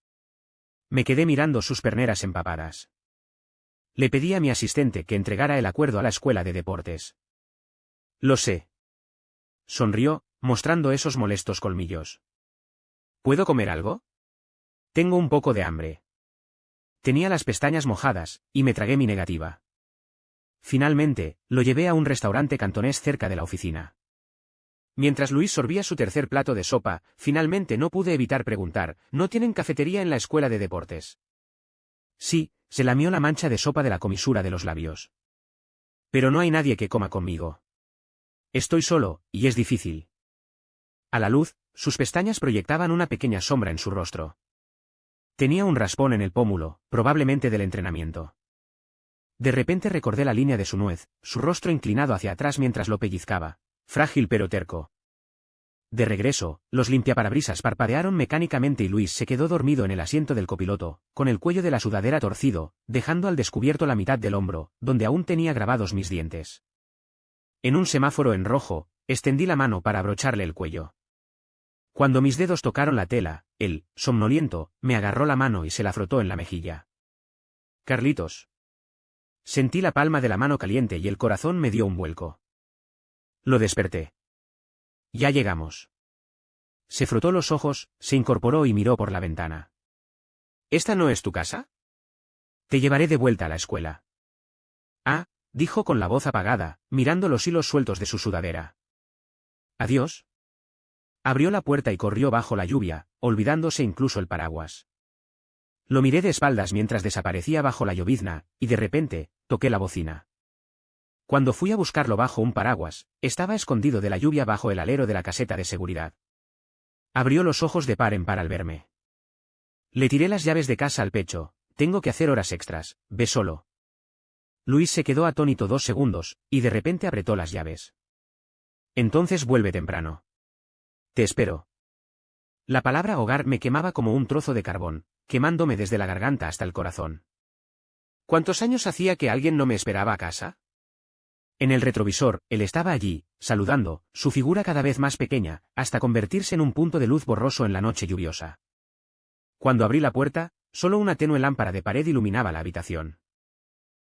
Me quedé mirando sus perneras empapadas. Le pedí a mi asistente que entregara el acuerdo a la escuela de deportes. Lo sé. Sonrió, mostrando esos molestos colmillos. ¿Puedo comer algo? Tengo un poco de hambre. Tenía las pestañas mojadas, y me tragué mi negativa. Finalmente, lo llevé a un restaurante cantonés cerca de la oficina. Mientras Luis sorbía su tercer plato de sopa, finalmente no pude evitar preguntar, ¿no tienen cafetería en la escuela de deportes? Sí, se lamió la mancha de sopa de la comisura de los labios. Pero no hay nadie que coma conmigo. Estoy solo, y es difícil. A la luz, sus pestañas proyectaban una pequeña sombra en su rostro. Tenía un raspón en el pómulo, probablemente del entrenamiento. De repente recordé la línea de su nuez, su rostro inclinado hacia atrás mientras lo pellizcaba, frágil pero terco. De regreso, los limpiaparabrisas parpadearon mecánicamente y Luis se quedó dormido en el asiento del copiloto, con el cuello de la sudadera torcido, dejando al descubierto la mitad del hombro, donde aún tenía grabados mis dientes. En un semáforo en rojo, extendí la mano para abrocharle el cuello. Cuando mis dedos tocaron la tela, él, somnoliento, me agarró la mano y se la frotó en la mejilla. Carlitos. Sentí la palma de la mano caliente y el corazón me dio un vuelco. Lo desperté. Ya llegamos. Se frotó los ojos, se incorporó y miró por la ventana. ¿Esta no es tu casa? Te llevaré de vuelta a la escuela. Ah, dijo con la voz apagada, mirando los hilos sueltos de su sudadera. Adiós. Abrió la puerta y corrió bajo la lluvia, olvidándose incluso el paraguas. Lo miré de espaldas mientras desaparecía bajo la llovizna, y de repente, toqué la bocina. Cuando fui a buscarlo bajo un paraguas, estaba escondido de la lluvia bajo el alero de la caseta de seguridad. Abrió los ojos de par en par al verme. Le tiré las llaves de casa al pecho, tengo que hacer horas extras, ve solo. Luis se quedó atónito 2 segundos, y de repente apretó las llaves. Entonces vuelve temprano. Te espero. La palabra hogar me quemaba como un trozo de carbón, quemándome desde la garganta hasta el corazón. ¿Cuántos años hacía que alguien no me esperaba a casa? En el retrovisor, él estaba allí, saludando, su figura cada vez más pequeña, hasta convertirse en un punto de luz borroso en la noche lluviosa. Cuando abrí la puerta, solo una tenue lámpara de pared iluminaba la habitación.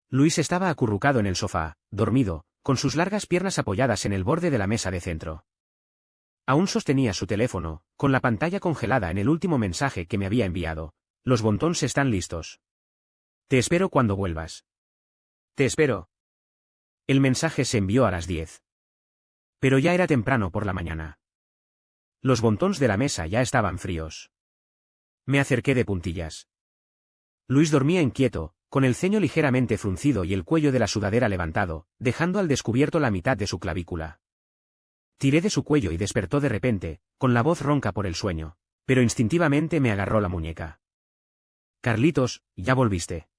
Luis estaba acurrucado en el sofá, dormido, con sus largas piernas apoyadas en el borde de la mesa de centro. Aún sostenía su teléfono, con la pantalla congelada en el último mensaje que me había enviado. Los bontons están listos. Te espero cuando vuelvas. Te espero. El mensaje se envió a las 10. Pero ya era temprano por la mañana. Los bontons de la mesa ya estaban fríos. Me acerqué de puntillas. Luis dormía inquieto, con el ceño ligeramente fruncido y el cuello de la sudadera levantado, dejando al descubierto la mitad de su clavícula. Tiré de su cuello y despertó de repente, con la voz ronca por el sueño, pero instintivamente me agarró la muñeca. Carlitos, ya volviste.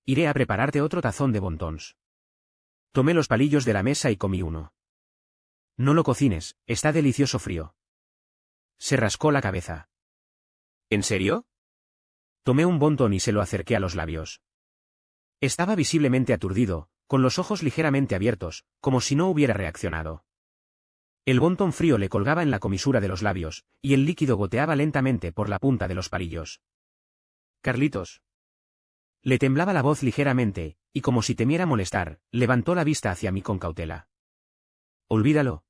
Iré a prepararte otro tazón de bontons. Tomé los palillos de la mesa y comí uno. No lo cocines, está delicioso frío. Se rascó la cabeza. ¿En serio? Tomé un bontón y se lo acerqué a los labios. Estaba visiblemente aturdido, con los ojos ligeramente abiertos, como si no hubiera reaccionado. El bontón frío le colgaba en la comisura de los labios, y el líquido goteaba lentamente por la punta de los palillos. Carlitos. Le temblaba la voz ligeramente, y como si temiera molestar, levantó la vista hacia mí con cautela. Olvídalo.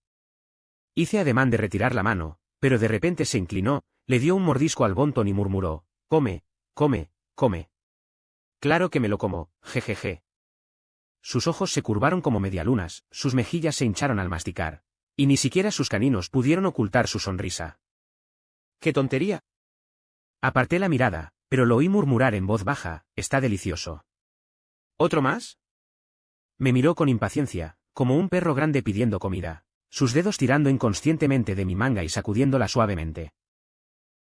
Hice ademán de retirar la mano, pero de repente se inclinó, le dio un mordisco al bontón y murmuró, come, come, come. Claro que me lo como, jejeje. Sus ojos se curvaron como medialunas, sus mejillas se hincharon al masticar. Y ni siquiera sus caninos pudieron ocultar su sonrisa. ¡Qué tontería! Aparté la mirada, pero lo oí murmurar en voz baja, está delicioso. ¿Otro más? Me miró con impaciencia, como un perro grande pidiendo comida, sus dedos tirando inconscientemente de mi manga y sacudiéndola suavemente.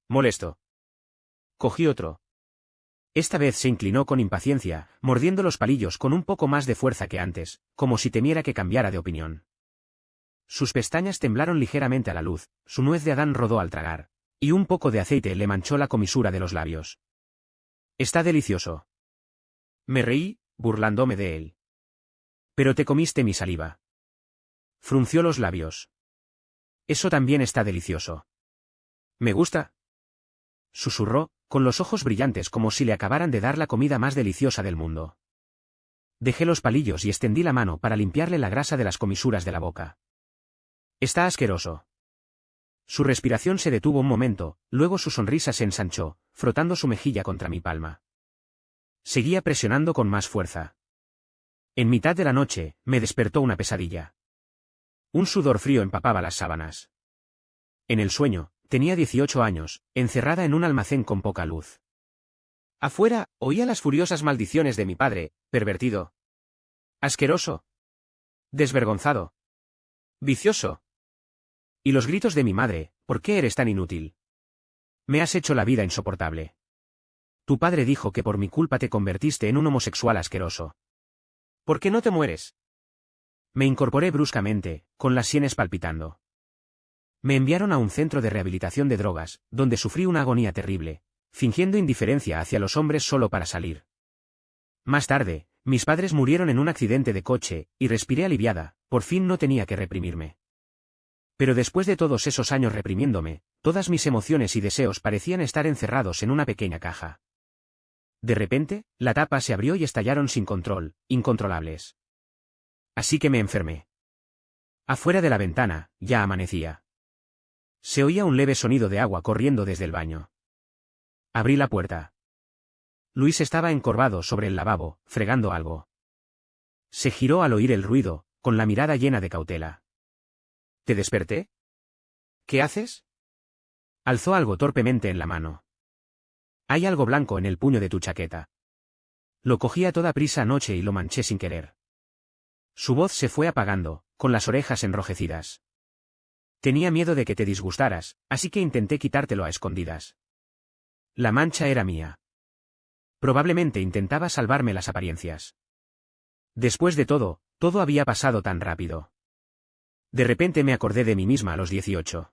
Molesto. Cogí otro. Esta vez se inclinó con impaciencia, mordiendo los palillos con un poco más de fuerza que antes, como si temiera que cambiara de opinión. Sus pestañas temblaron ligeramente a la luz, su nuez de Adán rodó al tragar, y un poco de aceite le manchó la comisura de los labios. Está delicioso. Me reí, burlándome de él. Pero te comiste mi saliva. Frunció los labios. Eso también está delicioso. Me gusta. Susurró, con los ojos brillantes como si le acabaran de dar la comida más deliciosa del mundo. Dejé los palillos y extendí la mano para limpiarle la grasa de las comisuras de la boca. Está asqueroso. Su respiración se detuvo un momento, luego su sonrisa se ensanchó, frotando su mejilla contra mi palma. Seguía presionando con más fuerza. En mitad de la noche, me despertó una pesadilla. Un sudor frío empapaba las sábanas. En el sueño, tenía 18 años, encerrada en un almacén con poca luz. Afuera, oía las furiosas maldiciones de mi padre, pervertido. Asqueroso. Desvergonzado. Vicioso. Y los gritos de mi madre, ¿por qué eres tan inútil? Me has hecho la vida insoportable. Tu padre dijo que por mi culpa te convertiste en un homosexual asqueroso. ¿Por qué no te mueres? Me incorporé bruscamente, con las sienes palpitando. Me enviaron a un centro de rehabilitación de drogas, donde sufrí una agonía terrible, fingiendo indiferencia hacia los hombres solo para salir. Más tarde, mis padres murieron en un accidente de coche, y respiré aliviada, por fin no tenía que reprimirme. Pero después de todos esos años reprimiéndome, todas mis emociones y deseos parecían estar encerrados en una pequeña caja. De repente, la tapa se abrió y estallaron sin control, incontrolables. Así que me enfermé. Afuera de la ventana, ya amanecía. Se oía un leve sonido de agua corriendo desde el baño. Abrí la puerta. Luis estaba encorvado sobre el lavabo, fregando algo. Se giró al oír el ruido, con la mirada llena de cautela. ¿Te desperté? ¿Qué haces? Alzó algo torpemente en la mano. Hay algo blanco en el puño de tu chaqueta. Lo cogí a toda prisa anoche y lo manché sin querer. Su voz se fue apagando, con las orejas enrojecidas. Tenía miedo de que te disgustaras, así que intenté quitártelo a escondidas. La mancha era mía. Probablemente intentaba salvarme las apariencias. Después de todo, todo había pasado tan rápido. De repente me acordé de mí misma a los 18.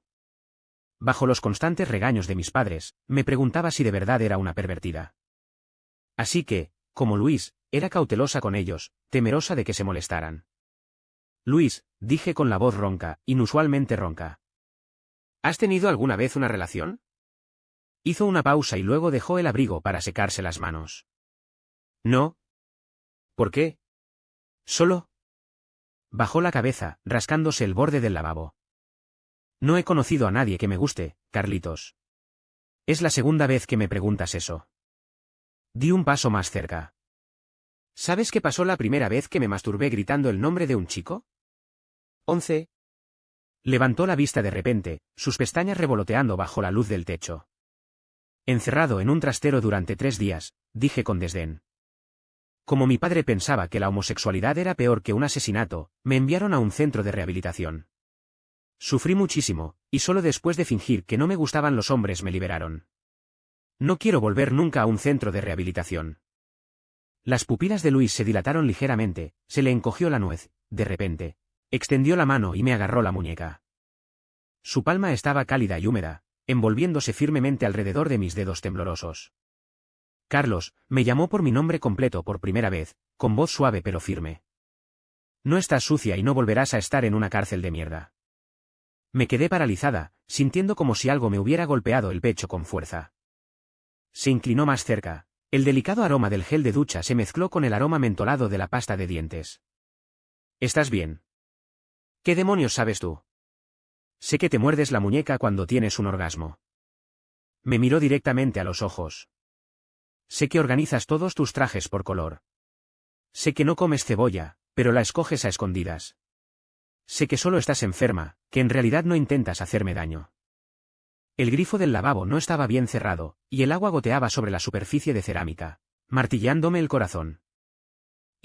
Bajo los constantes regaños de mis padres, me preguntaba si de verdad era una pervertida. Así que, como Luis, era cautelosa con ellos, temerosa de que se molestaran. Luis, dije con la voz ronca, inusualmente ronca. ¿Has tenido alguna vez una relación? Hizo una pausa y luego dejó el abrigo para secarse las manos. No. ¿Por qué? Solo. Bajó la cabeza, rascándose el borde del lavabo. No he conocido a nadie que me guste, Carlitos. Es la segunda vez que me preguntas eso. Di un paso más cerca. ¿Sabes qué pasó la primera vez que me masturbé gritando el nombre de un chico? 11. Levantó la vista de repente, sus pestañas revoloteando bajo la luz del techo. Encerrado en un trastero durante 3 días, dije con desdén. Como mi padre pensaba que la homosexualidad era peor que un asesinato, me enviaron a un centro de rehabilitación. Sufrí muchísimo, y solo después de fingir que no me gustaban los hombres me liberaron. No quiero volver nunca a un centro de rehabilitación. Las pupilas de Luis se dilataron ligeramente, se le encogió la nuez, de repente. Extendió la mano y me agarró la muñeca. Su palma estaba cálida y húmeda, envolviéndose firmemente alrededor de mis dedos temblorosos. Carlos, me llamó por mi nombre completo por primera vez, con voz suave pero firme. No estás sucia y no volverás a estar en una cárcel de mierda. Me quedé paralizada, sintiendo como si algo me hubiera golpeado el pecho con fuerza. Se inclinó más cerca. El delicado aroma del gel de ducha se mezcló con el aroma mentolado de la pasta de dientes. ¿Estás bien? ¿Qué demonios sabes tú? Sé que te muerdes la muñeca cuando tienes un orgasmo. Me miró directamente a los ojos. Sé que organizas todos tus trajes por color. Sé que no comes cebolla, pero la escoges a escondidas. Sé que solo estás enferma, que en realidad no intentas hacerme daño. El grifo del lavabo no estaba bien cerrado, y el agua goteaba sobre la superficie de cerámica, martillándome el corazón.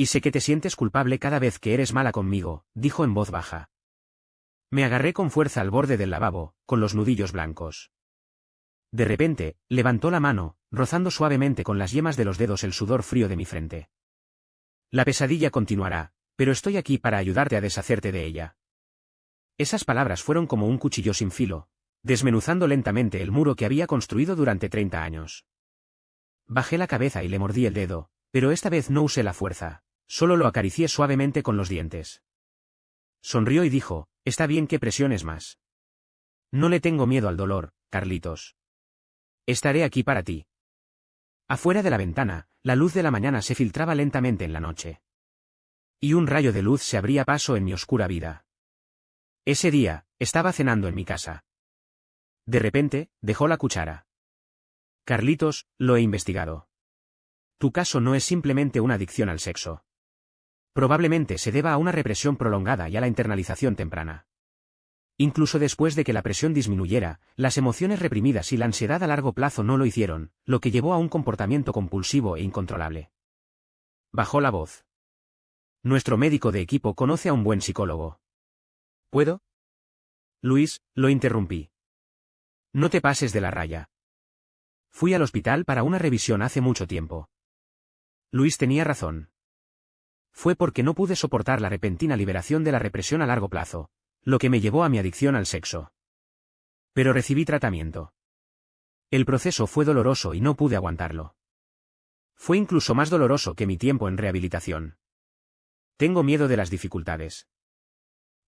Y sé que te sientes culpable cada vez que eres mala conmigo, dijo en voz baja. Me agarré con fuerza al borde del lavabo, con los nudillos blancos. De repente, levantó la mano, rozando suavemente con las yemas de los dedos el sudor frío de mi frente. La pesadilla continuará, pero estoy aquí para ayudarte a deshacerte de ella. Esas palabras fueron como un cuchillo sin filo, desmenuzando lentamente el muro que había construido durante 30 años. Bajé la cabeza y le mordí el dedo, pero esta vez no usé la fuerza, solo lo acaricié suavemente con los dientes. Sonrió y dijo, está bien que presiones más. No le tengo miedo al dolor, Carlitos. Estaré aquí para ti. Afuera de la ventana, la luz de la mañana se filtraba lentamente en la noche. Y un rayo de luz se abría paso en mi oscura vida. Ese día, estaba cenando en mi casa. De repente, dejó la cuchara. Carlitos, lo he investigado. Tu caso no es simplemente una adicción al sexo. Probablemente se deba a una represión prolongada y a la internalización temprana. Incluso después de que la presión disminuyera, las emociones reprimidas y la ansiedad a largo plazo no lo hicieron, lo que llevó a un comportamiento compulsivo e incontrolable. Bajó la voz. Nuestro médico de equipo conoce a un buen psicólogo. ¿Puedo? Luis, lo interrumpí. No te pases de la raya. Fui al hospital para una revisión hace mucho tiempo. Luis tenía razón. Fue porque no pude soportar la repentina liberación de la represión a largo plazo, lo que me llevó a mi adicción al sexo. Pero recibí tratamiento. El proceso fue doloroso y no pude aguantarlo. Fue incluso más doloroso que mi tiempo en rehabilitación. Tengo miedo de las dificultades.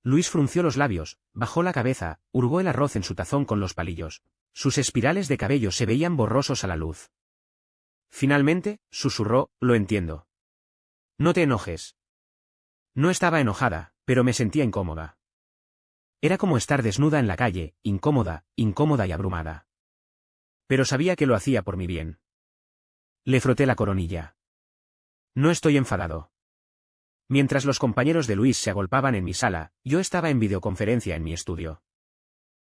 Luis frunció los labios, bajó la cabeza, hurgó el arroz en su tazón con los palillos. Sus espirales de cabello se veían borrosos a la luz. Finalmente, susurró, lo entiendo. No te enojes. No estaba enojada, pero me sentía incómoda. Era como estar desnuda en la calle, incómoda, incómoda y abrumada. Pero sabía que lo hacía por mi bien. Le froté la coronilla. No estoy enfadado. Mientras los compañeros de Luis se agolpaban en mi sala, yo estaba en videoconferencia en mi estudio.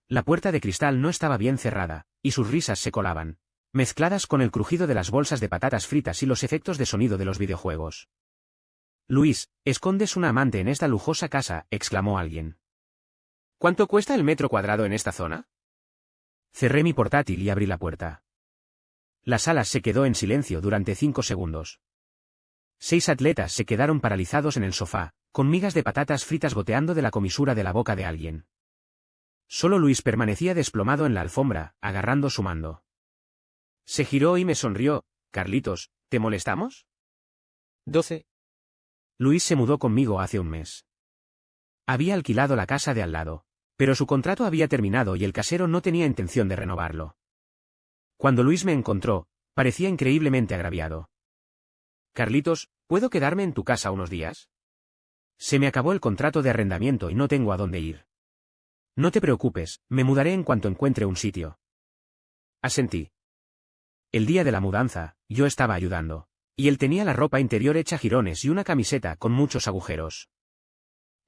La puerta de cristal no estaba bien cerrada, y sus risas se colaban, mezcladas con el crujido de las bolsas de patatas fritas y los efectos de sonido de los videojuegos. Luis, escondes una amante en esta lujosa casa, exclamó alguien. ¿Cuánto cuesta el metro cuadrado en esta zona? Cerré mi portátil y abrí la puerta. La sala se quedó en silencio durante 5 segundos. 6 atletas se quedaron paralizados en el sofá, con migas de patatas fritas goteando de la comisura de la boca de alguien. Solo Luis permanecía desplomado en la alfombra, agarrando su mando. Se giró y me sonrió. Carlitos, ¿te molestamos? 12. Luis se mudó conmigo hace un mes. Había alquilado la casa de al lado, pero su contrato había terminado y el casero no tenía intención de renovarlo. Cuando Luis me encontró, parecía increíblemente agraviado. Carlitos, ¿puedo quedarme en tu casa unos días? Se me acabó el contrato de arrendamiento y no tengo a dónde ir. No te preocupes, me mudaré en cuanto encuentre un sitio. Asentí. El día de la mudanza, yo estaba ayudando, y él tenía la ropa interior hecha jirones y una camiseta con muchos agujeros.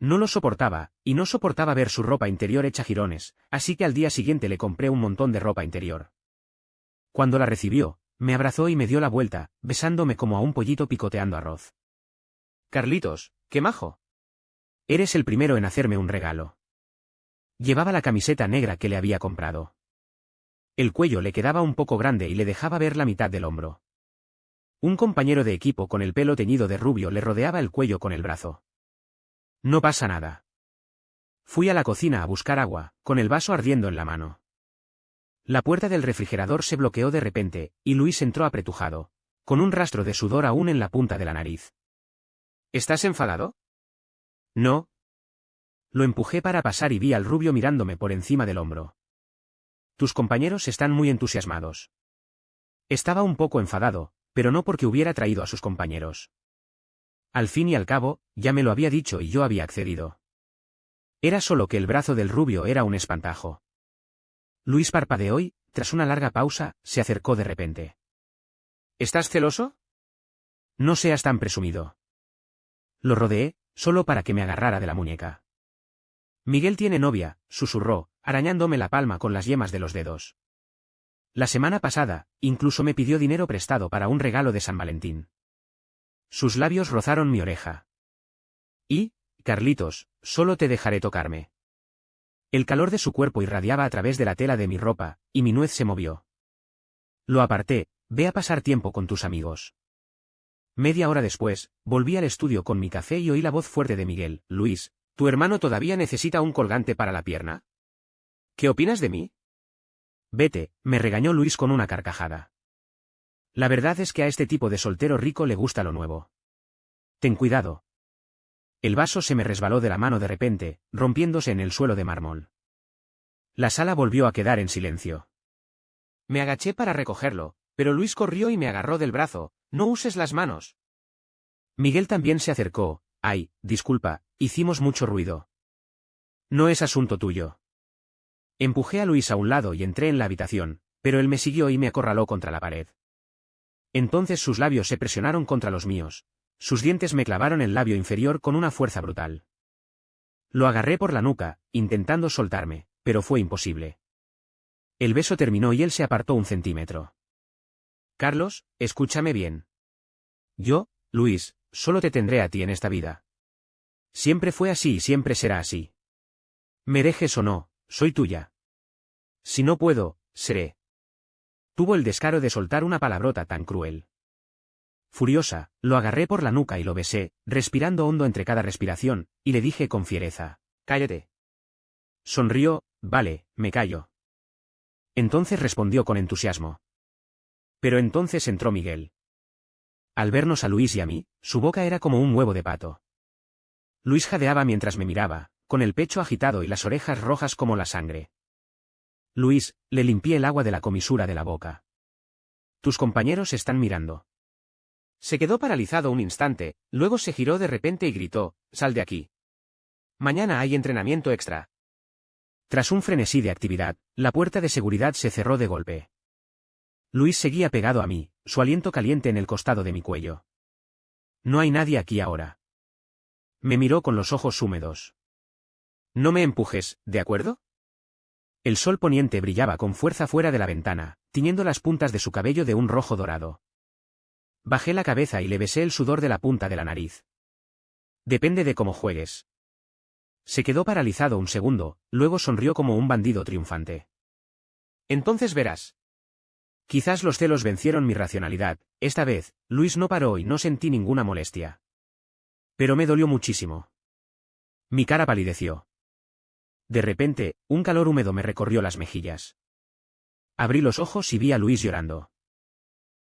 No lo soportaba, y no soportaba ver su ropa interior hecha jirones, así que al día siguiente le compré un montón de ropa interior. Cuando la recibió, me abrazó y me dio la vuelta, besándome como a un pollito picoteando arroz. Carlitos, qué majo. Eres el primero en hacerme un regalo. Llevaba la camiseta negra que le había comprado. El cuello le quedaba un poco grande y le dejaba ver la mitad del hombro. Un compañero de equipo con el pelo teñido de rubio le rodeaba el cuello con el brazo. No pasa nada. Fui a la cocina a buscar agua, con el vaso ardiendo en la mano. La puerta del refrigerador se bloqueó de repente, y Luis entró apretujado, con un rastro de sudor aún en la punta de la nariz. ¿Estás enfadado? No. Lo empujé para pasar y vi al rubio mirándome por encima del hombro. Tus compañeros están muy entusiasmados. Estaba un poco enfadado, pero no porque hubiera traído a sus compañeros. Al fin y al cabo, ya me lo había dicho y yo había accedido. Era solo que el brazo del rubio era un espantajo. Luis parpadeó y, tras una larga pausa, se acercó de repente. ¿Estás celoso? No seas tan presumido. Lo rodeé, solo para que me agarrara de la muñeca. Miguel tiene novia, susurró, arañándome la palma con las yemas de los dedos. La semana pasada, incluso me pidió dinero prestado para un regalo de San Valentín. Sus labios rozaron mi oreja. Y, Carlitos, solo te dejaré tocarme. El calor de su cuerpo irradiaba a través de la tela de mi ropa, y mi nuez se movió. Lo aparté, ve a pasar tiempo con tus amigos. Media hora después, volví al estudio con mi café y oí la voz fuerte de Miguel. Luis, ¿tu hermano todavía necesita un colgante para la pierna? ¿Qué opinas de mí? Vete, me regañó Luis con una carcajada. La verdad es que a este tipo de soltero rico le gusta lo nuevo. Ten cuidado. El vaso se me resbaló de la mano de repente, rompiéndose en el suelo de mármol. La sala volvió a quedar en silencio. Me agaché para recogerlo, pero Luis corrió y me agarró del brazo. No uses las manos. Miguel también se acercó. Ay, disculpa, hicimos mucho ruido. No es asunto tuyo. Empujé a Luis a un lado y entré en la habitación, pero él me siguió y me acorraló contra la pared. Entonces sus labios se presionaron contra los míos. Sus dientes me clavaron el labio inferior con una fuerza brutal. Lo agarré por la nuca, intentando soltarme, pero fue imposible. El beso terminó y él se apartó 1 centímetro. Carlos, escúchame bien. Yo, Luis, solo te tendré a ti en esta vida. Siempre fue así y siempre será así. Me dejes o no, soy tuya. Si no puedo, seré. Tuvo el descaro de soltar una palabrota tan cruel. Furiosa, lo agarré por la nuca y lo besé, respirando hondo entre cada respiración, y le dije con fiereza: «Cállate». Sonrió: «Vale, me callo». Entonces respondió con entusiasmo. Pero entonces entró Miguel. Al vernos a Luis y a mí, su boca era como un huevo de pato. Luis jadeaba mientras me miraba, con el pecho agitado y las orejas rojas como la sangre. Luis, le limpié el agua de la comisura de la boca. Tus compañeros están mirando. Se quedó paralizado un instante, luego se giró de repente y gritó: «Sal de aquí. Mañana hay entrenamiento extra». Tras un frenesí de actividad, la puerta de seguridad se cerró de golpe. Luis seguía pegado a mí, su aliento caliente en el costado de mi cuello. «No hay nadie aquí ahora». Me miró con los ojos húmedos. «No me empujes, ¿de acuerdo?». El sol poniente brillaba con fuerza fuera de la ventana, tiñendo las puntas de su cabello de un rojo dorado. Bajé la cabeza y le besé el sudor de la punta de la nariz. «Depende de cómo juegues». Se quedó paralizado un segundo, luego sonrió como un bandido triunfante. «Entonces verás». Quizás los celos vencieron mi racionalidad. Esta vez, Luis no paró y no sentí ninguna molestia. Pero me dolió muchísimo. Mi cara palideció. De repente, un calor húmedo me recorrió las mejillas. Abrí los ojos y vi a Luis llorando.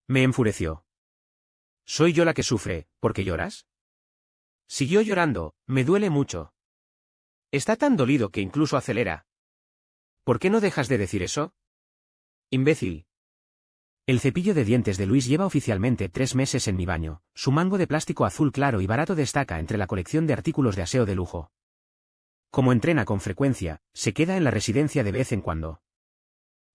Me enfureció. ¿Soy yo la que sufre, porque lloras? Siguió llorando: «Me duele mucho». Está tan dolido que incluso acelera. ¿Por qué no dejas de decir eso? Imbécil. El cepillo de dientes de Luis lleva oficialmente 3 meses en mi baño. Su mango de plástico azul claro y barato destaca entre la colección de artículos de aseo de lujo. Como entrena con frecuencia, se queda en la residencia de vez en cuando.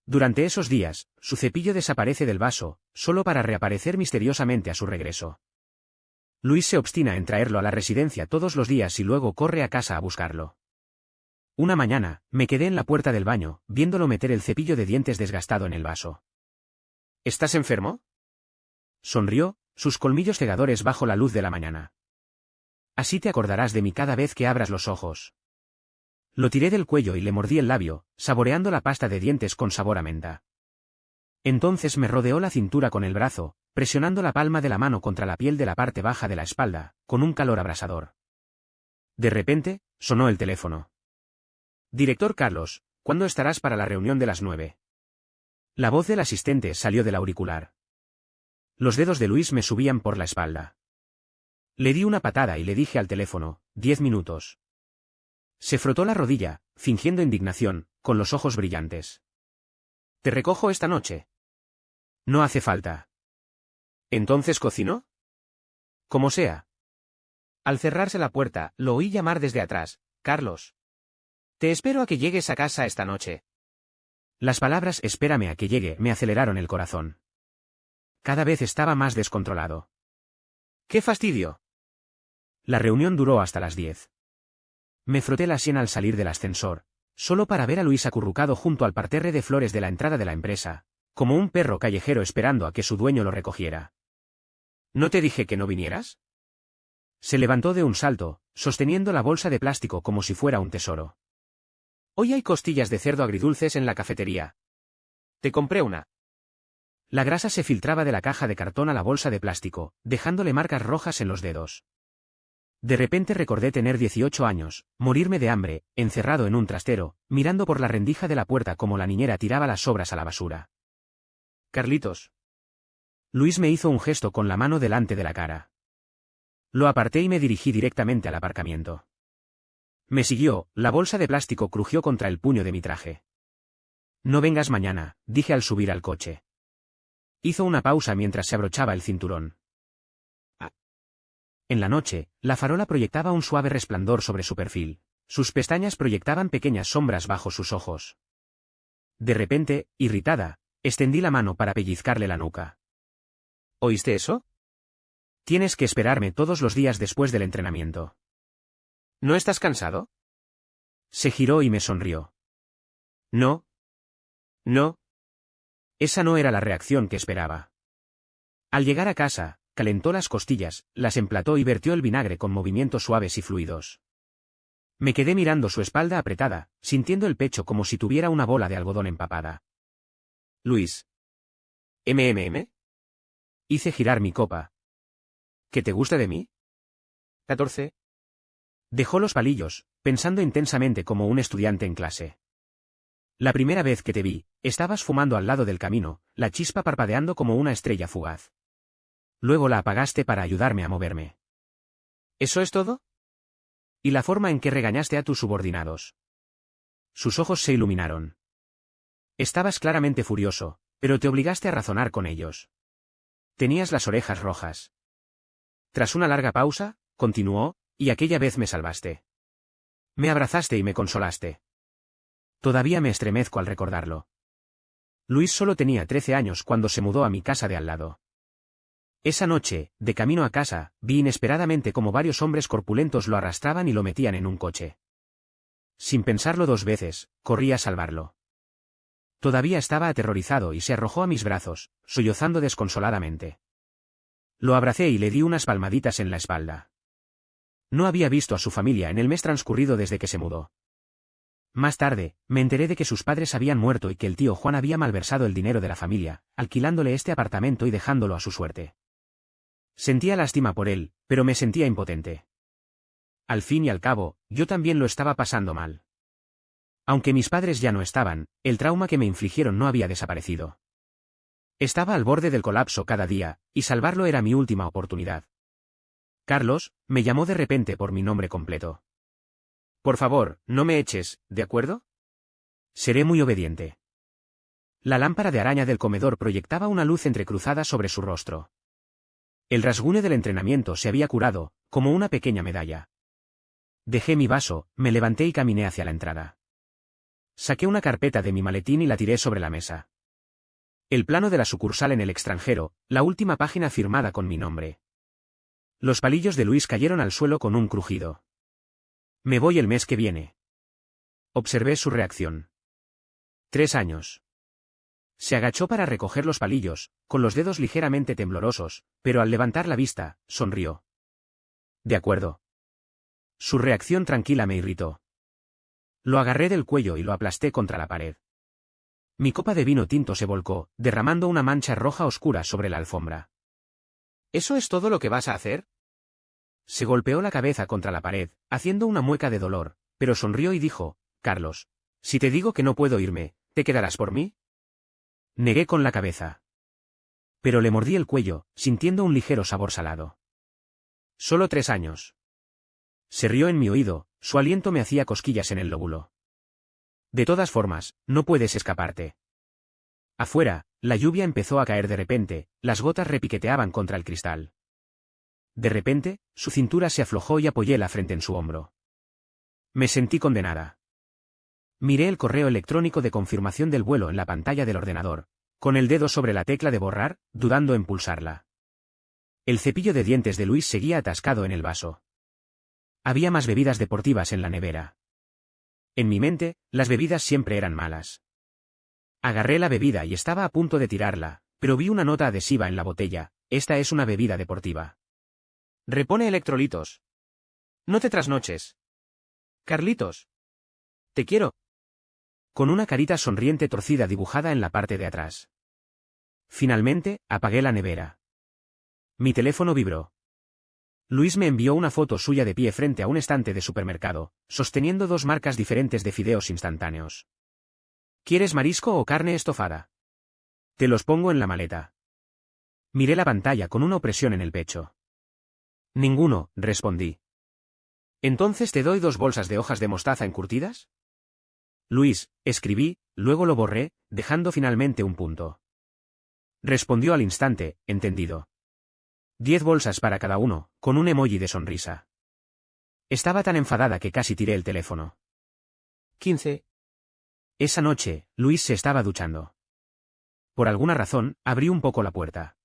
Durante esos días, su cepillo desaparece del vaso, solo para reaparecer misteriosamente a su regreso. Luis se obstina en traerlo a la residencia todos los días y luego corre a casa a buscarlo. Una mañana, me quedé en la puerta del baño, viéndolo meter el cepillo de dientes desgastado en el vaso. ¿Estás enfermo?». Sonrió, sus colmillos cegadores bajo la luz de la mañana. «Así te acordarás de mí cada vez que abras los ojos». Lo tiré del cuello y le mordí el labio, saboreando la pasta de dientes con sabor a menta. Entonces me rodeó la cintura con el brazo, presionando la palma de la mano contra la piel de la parte baja de la espalda, con un calor abrasador. De repente, sonó el teléfono. «Director Carlos, ¿cuándo estarás para la reunión de las 9? La voz del asistente salió del auricular. Los dedos de Luis me subían por la espalda. Le di una patada y le dije al teléfono: «10 minutos». Se frotó la rodilla, fingiendo indignación, con los ojos brillantes. «¿Te recojo esta noche?». «No hace falta». «¿Entonces cocinó?». «Como sea». Al cerrarse la puerta, lo oí llamar desde atrás: «Carlos. Te espero a que llegues a casa esta noche». Las palabras «espérame a que llegue» me aceleraron el corazón. Cada vez estaba más descontrolado. ¡Qué fastidio! La reunión duró hasta las 10. Me froté la sien al salir del ascensor, solo para ver a Luis acurrucado junto al parterre de flores de la entrada de la empresa, como un perro callejero esperando a que su dueño lo recogiera. ¿No te dije que no vinieras? Se levantó de un salto, sosteniendo la bolsa de plástico como si fuera un tesoro. Hoy hay costillas de cerdo agridulces en la cafetería. Te compré una. La grasa se filtraba de la caja de cartón a la bolsa de plástico, dejándole marcas rojas en los dedos. De repente recordé tener 18 años, morirme de hambre, encerrado en un trastero, mirando por la rendija de la puerta como la niñera tiraba las sobras a la basura. Carlitos. Luis me hizo un gesto con la mano delante de la cara. Lo aparté y me dirigí directamente al aparcamiento. Me siguió, la bolsa de plástico crujió contra el puño de mi traje. No vengas mañana, dije al subir al coche. Hizo una pausa mientras se abrochaba el cinturón. En la noche, la farola proyectaba un suave resplandor sobre su perfil. Sus pestañas proyectaban pequeñas sombras bajo sus ojos. De repente, irritada, extendí la mano para pellizcarle la nuca. ¿Oíste eso? Tienes que esperarme todos los días después del entrenamiento. ¿No estás cansado? Se giró y me sonrió. No. No. Esa no era la reacción que esperaba. Al llegar a casa, calentó las costillas, las emplató y vertió el vinagre con movimientos suaves y fluidos. Me quedé mirando su espalda apretada, sintiendo el pecho como si tuviera una bola de algodón empapada. Luis. ¿MMM? Hice girar mi copa. ¿Qué te gusta de mí? 14. Dejó los palillos, pensando intensamente como un estudiante en clase. La primera vez que te vi, estabas fumando al lado del camino, la chispa parpadeando como una estrella fugaz. Luego la apagaste para ayudarme a moverme. ¿Eso es todo? ¿Y la forma en que regañaste a tus subordinados? Sus ojos se iluminaron. Estabas claramente furioso, pero te obligaste a razonar con ellos. Tenías las orejas rojas. Tras una larga pausa, continuó, y aquella vez me salvaste. Me abrazaste y me consolaste. Todavía me estremezco al recordarlo. Luis solo tenía 13 años cuando se mudó a mi casa de al lado. Esa noche, de camino a casa, vi inesperadamente como varios hombres corpulentos lo arrastraban y lo metían en un coche. Sin pensarlo dos veces, corrí a salvarlo. Todavía estaba aterrorizado y se arrojó a mis brazos, sollozando desconsoladamente. Lo abracé y le di unas palmaditas en la espalda. No había visto a su familia en el mes transcurrido desde que se mudó. Más tarde, me enteré de que sus padres habían muerto y que el tío Juan había malversado el dinero de la familia, alquilándole este apartamento y dejándolo a su suerte. Sentía lástima por él, pero me sentía impotente. Al fin y al cabo, yo también lo estaba pasando mal. Aunque mis padres ya no estaban, el trauma que me infligieron no había desaparecido. Estaba al borde del colapso cada día, y salvarlo era mi última oportunidad. Carlos, me llamó de repente por mi nombre completo. Por favor, no me eches, ¿de acuerdo? Seré muy obediente. La lámpara de araña del comedor proyectaba una luz entrecruzada sobre su rostro. El rasguño del entrenamiento se había curado, como una pequeña medalla. Dejé mi vaso, me levanté y caminé hacia la entrada. Saqué una carpeta de mi maletín y la tiré sobre la mesa. El plano de la sucursal en el extranjero, la última página firmada con mi nombre. Los palillos de Luis cayeron al suelo con un crujido. Me voy el mes que viene. Observé su reacción. 3 años. Se agachó para recoger los palillos, con los dedos ligeramente temblorosos, pero al levantar la vista, sonrió. De acuerdo. Su reacción tranquila me irritó. Lo agarré del cuello y lo aplasté contra la pared. Mi copa de vino tinto se volcó, derramando una mancha roja oscura sobre la alfombra. ¿Eso es todo lo que vas a hacer? Se golpeó la cabeza contra la pared, haciendo una mueca de dolor, pero sonrió y dijo, Carlos, si te digo que no puedo irme, ¿te quedarás por mí? Negué con la cabeza. Pero le mordí el cuello, sintiendo un ligero sabor salado. Solo 3 años. Se rió en mi oído, su aliento me hacía cosquillas en el lóbulo. De todas formas, no puedes escaparte. Afuera, la lluvia empezó a caer de repente, las gotas repiqueteaban contra el cristal. De repente, su cintura se aflojó y apoyé la frente en su hombro. Me sentí condenada. Miré el correo electrónico de confirmación del vuelo en la pantalla del ordenador, con el dedo sobre la tecla de borrar, dudando en pulsarla. El cepillo de dientes de Luis seguía atascado en el vaso. Había más bebidas deportivas en la nevera. En mi mente, las bebidas siempre eran malas. Agarré la bebida y estaba a punto de tirarla, pero vi una nota adhesiva en la botella, esta es una bebida deportiva. Repone electrolitos. No te trasnoches. Carlitos. Te quiero. Con una carita sonriente torcida dibujada en la parte de atrás. Finalmente, apagué la nevera. Mi teléfono vibró. Luis me envió una foto suya de pie frente a un estante de supermercado, sosteniendo dos marcas diferentes de fideos instantáneos. ¿Quieres marisco o carne estofada? Te los pongo en la maleta. Miré la pantalla con una opresión en el pecho. Ninguno, respondí. ¿Entonces te doy 2 bolsas de hojas de mostaza encurtidas? Luis, escribí, luego lo borré, dejando finalmente un punto. Respondió al instante, entendido. 10 bolsas para cada uno, con un emoji de sonrisa. Estaba tan enfadada que casi tiré el teléfono. 15. Esa noche, Luis se estaba duchando. Por alguna razón, abrí un poco la puerta.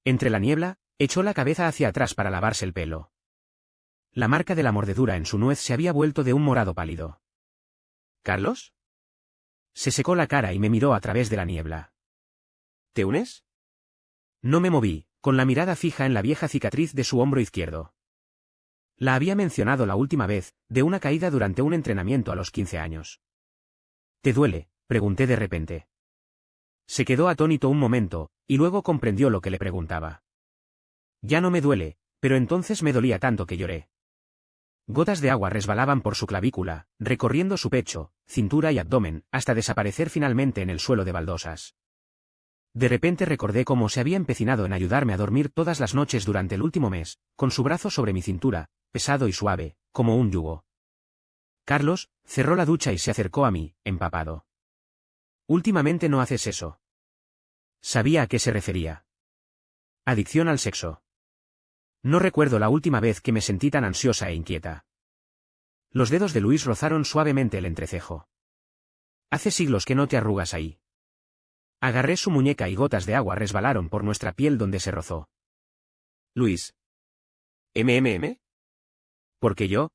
Entre la niebla, echó la cabeza hacia atrás para lavarse el pelo. La marca de la mordedura en su nuez se había vuelto de un morado pálido. ¿Carlos? Se secó la cara y me miró a través de la niebla. ¿Te unes? No me moví, con la mirada fija en la vieja cicatriz de su hombro izquierdo. La había mencionado la última vez, de una caída durante un entrenamiento a los 15 años. ¿Te duele?, pregunté de repente. Se quedó atónito un momento, y luego comprendió lo que le preguntaba. Ya no me duele, pero entonces me dolía tanto que lloré. Gotas de agua resbalaban por su clavícula, recorriendo su pecho, cintura y abdomen, hasta desaparecer finalmente en el suelo de baldosas. De repente recordé cómo se había empecinado en ayudarme a dormir todas las noches durante el último mes, con su brazo sobre mi cintura, pesado y suave, como un yugo. Carlos cerró la ducha y se acercó a mí, empapado. Últimamente no haces eso. Sabía a qué se refería. Adicción al sexo. No recuerdo la última vez que me sentí tan ansiosa e inquieta. Los dedos de Luis rozaron suavemente el entrecejo. Hace siglos que no te arrugas ahí. Agarré su muñeca y gotas de agua resbalaron por nuestra piel donde se rozó. Luis. ¿MMM? ¿Por qué yo?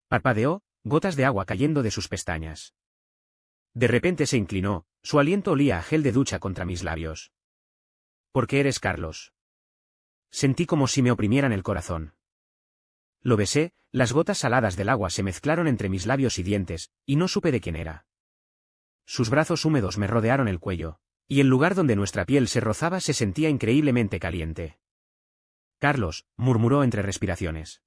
Parpadeó, gotas de agua cayendo de sus pestañas. De repente se inclinó, su aliento olía a gel de ducha contra mis labios. ¿Por qué eres Carlos? Sentí como si me oprimieran el corazón. Lo besé, las gotas saladas del agua se mezclaron entre mis labios y dientes, y no supe de quién era. Sus brazos húmedos me rodearon el cuello, y el lugar donde nuestra piel se rozaba se sentía increíblemente caliente. Carlos, murmuró entre respiraciones.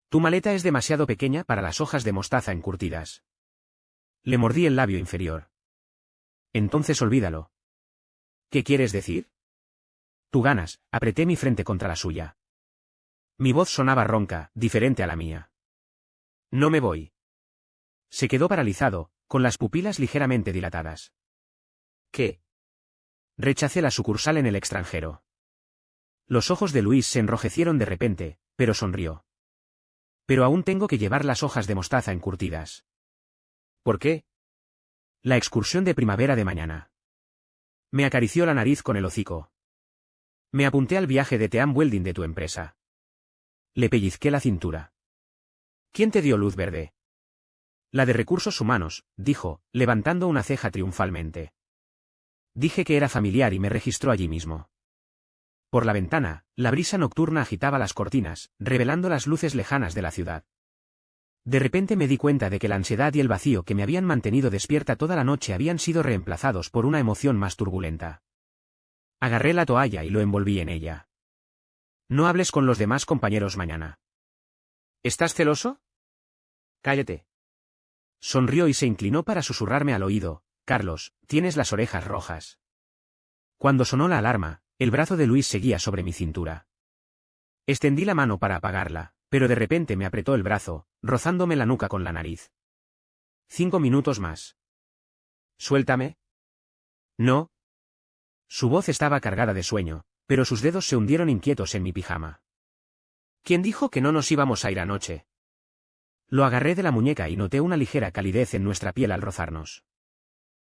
Tu maleta es demasiado pequeña para las hojas de mostaza encurtidas. Le mordí el labio inferior. Entonces olvídalo. ¿Qué quieres decir? Tú ganas, apreté mi frente contra la suya. Mi voz sonaba ronca, diferente a la mía. No me voy. Se quedó paralizado, con las pupilas ligeramente dilatadas. ¿Qué? Rechacé la sucursal en el extranjero. Los ojos de Luis se enrojecieron de repente, pero sonrió. Pero aún tengo que llevar las hojas de mostaza encurtidas. ¿Por qué? La excursión de primavera de mañana. Me acarició la nariz con el hocico. Me apunté al viaje de team building de tu empresa. Le pellizqué la cintura. ¿Quién te dio luz verde? La de recursos humanos, dijo, levantando una ceja triunfalmente. Dije que era familiar y me registró allí mismo. Por la ventana, la brisa nocturna agitaba las cortinas, revelando las luces lejanas de la ciudad. De repente me di cuenta de que la ansiedad y el vacío que me habían mantenido despierta toda la noche habían sido reemplazados por una emoción más turbulenta. Agarré la toalla y lo envolví en ella. No hables con los demás compañeros mañana. ¿Estás celoso? Cállate. Sonrió y se inclinó para susurrarme al oído. Carlos, tienes las orejas rojas. Cuando sonó la alarma, el brazo de Luis seguía sobre mi cintura. Extendí la mano para apagarla, pero de repente me apretó el brazo, rozándome la nuca con la nariz. 5 minutos más. ¿Suéltame? No. Su voz estaba cargada de sueño, pero sus dedos se hundieron inquietos en mi pijama. ¿Quién dijo que no nos íbamos a ir anoche? Lo agarré de la muñeca y noté una ligera calidez en nuestra piel al rozarnos.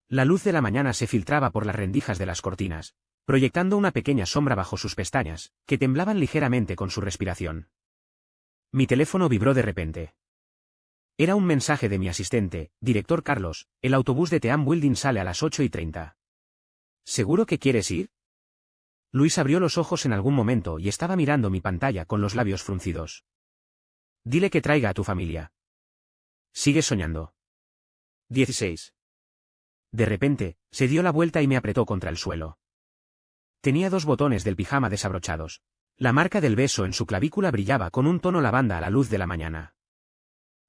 La luz de la mañana se filtraba por las rendijas de las cortinas, proyectando una pequeña sombra bajo sus pestañas, que temblaban ligeramente con su respiración. Mi teléfono vibró de repente. Era un mensaje de mi asistente, director Carlos, el autobús de team building sale a las 8:30. ¿Seguro que quieres ir? Luis abrió los ojos en algún momento y estaba mirando mi pantalla con los labios fruncidos. Dile que traiga a tu familia. Sigues soñando. 16. De repente, se dio la vuelta y me apretó contra el suelo. Tenía 2 botones del pijama desabrochados. La marca del beso en su clavícula brillaba con un tono lavanda a la luz de la mañana.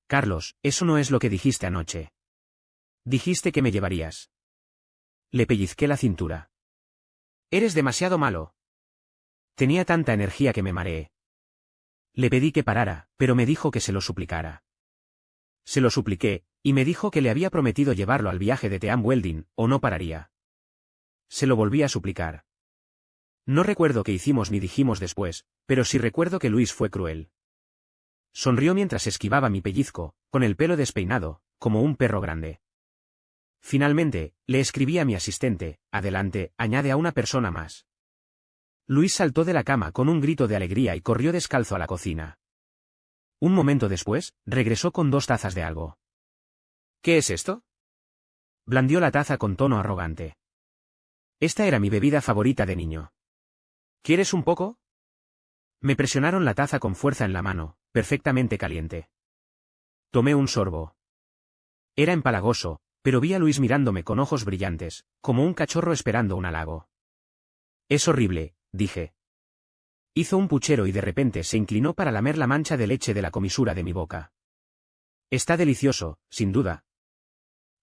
Carlos, eso no es lo que dijiste anoche. Dijiste que me llevarías. Le pellizqué la cintura. Eres demasiado malo. Tenía tanta energía que me mareé. Le pedí que parara, pero me dijo que se lo suplicara. Se lo supliqué, y me dijo que le había prometido llevarlo al viaje de Team Welding, o no pararía. Se lo volví a suplicar. No recuerdo qué hicimos ni dijimos después, pero sí recuerdo que Luis fue cruel. Sonrió mientras esquivaba mi pellizco, con el pelo despeinado, como un perro grande. Finalmente, le escribí a mi asistente, adelante, añade a una persona más. Luis saltó de la cama con un grito de alegría y corrió descalzo a la cocina. Un momento después, regresó con 2 tazas de algo. ¿Qué es esto? Blandió la taza con tono arrogante. Esta era mi bebida favorita de niño. ¿Quieres un poco? Me presionaron la taza con fuerza en la mano, perfectamente caliente. Tomé un sorbo. Era empalagoso, pero vi a Luis mirándome con ojos brillantes, como un cachorro esperando un halago. Es horrible, dije. Hizo un puchero y de repente se inclinó para lamer la mancha de leche de la comisura de mi boca. Está delicioso, sin duda.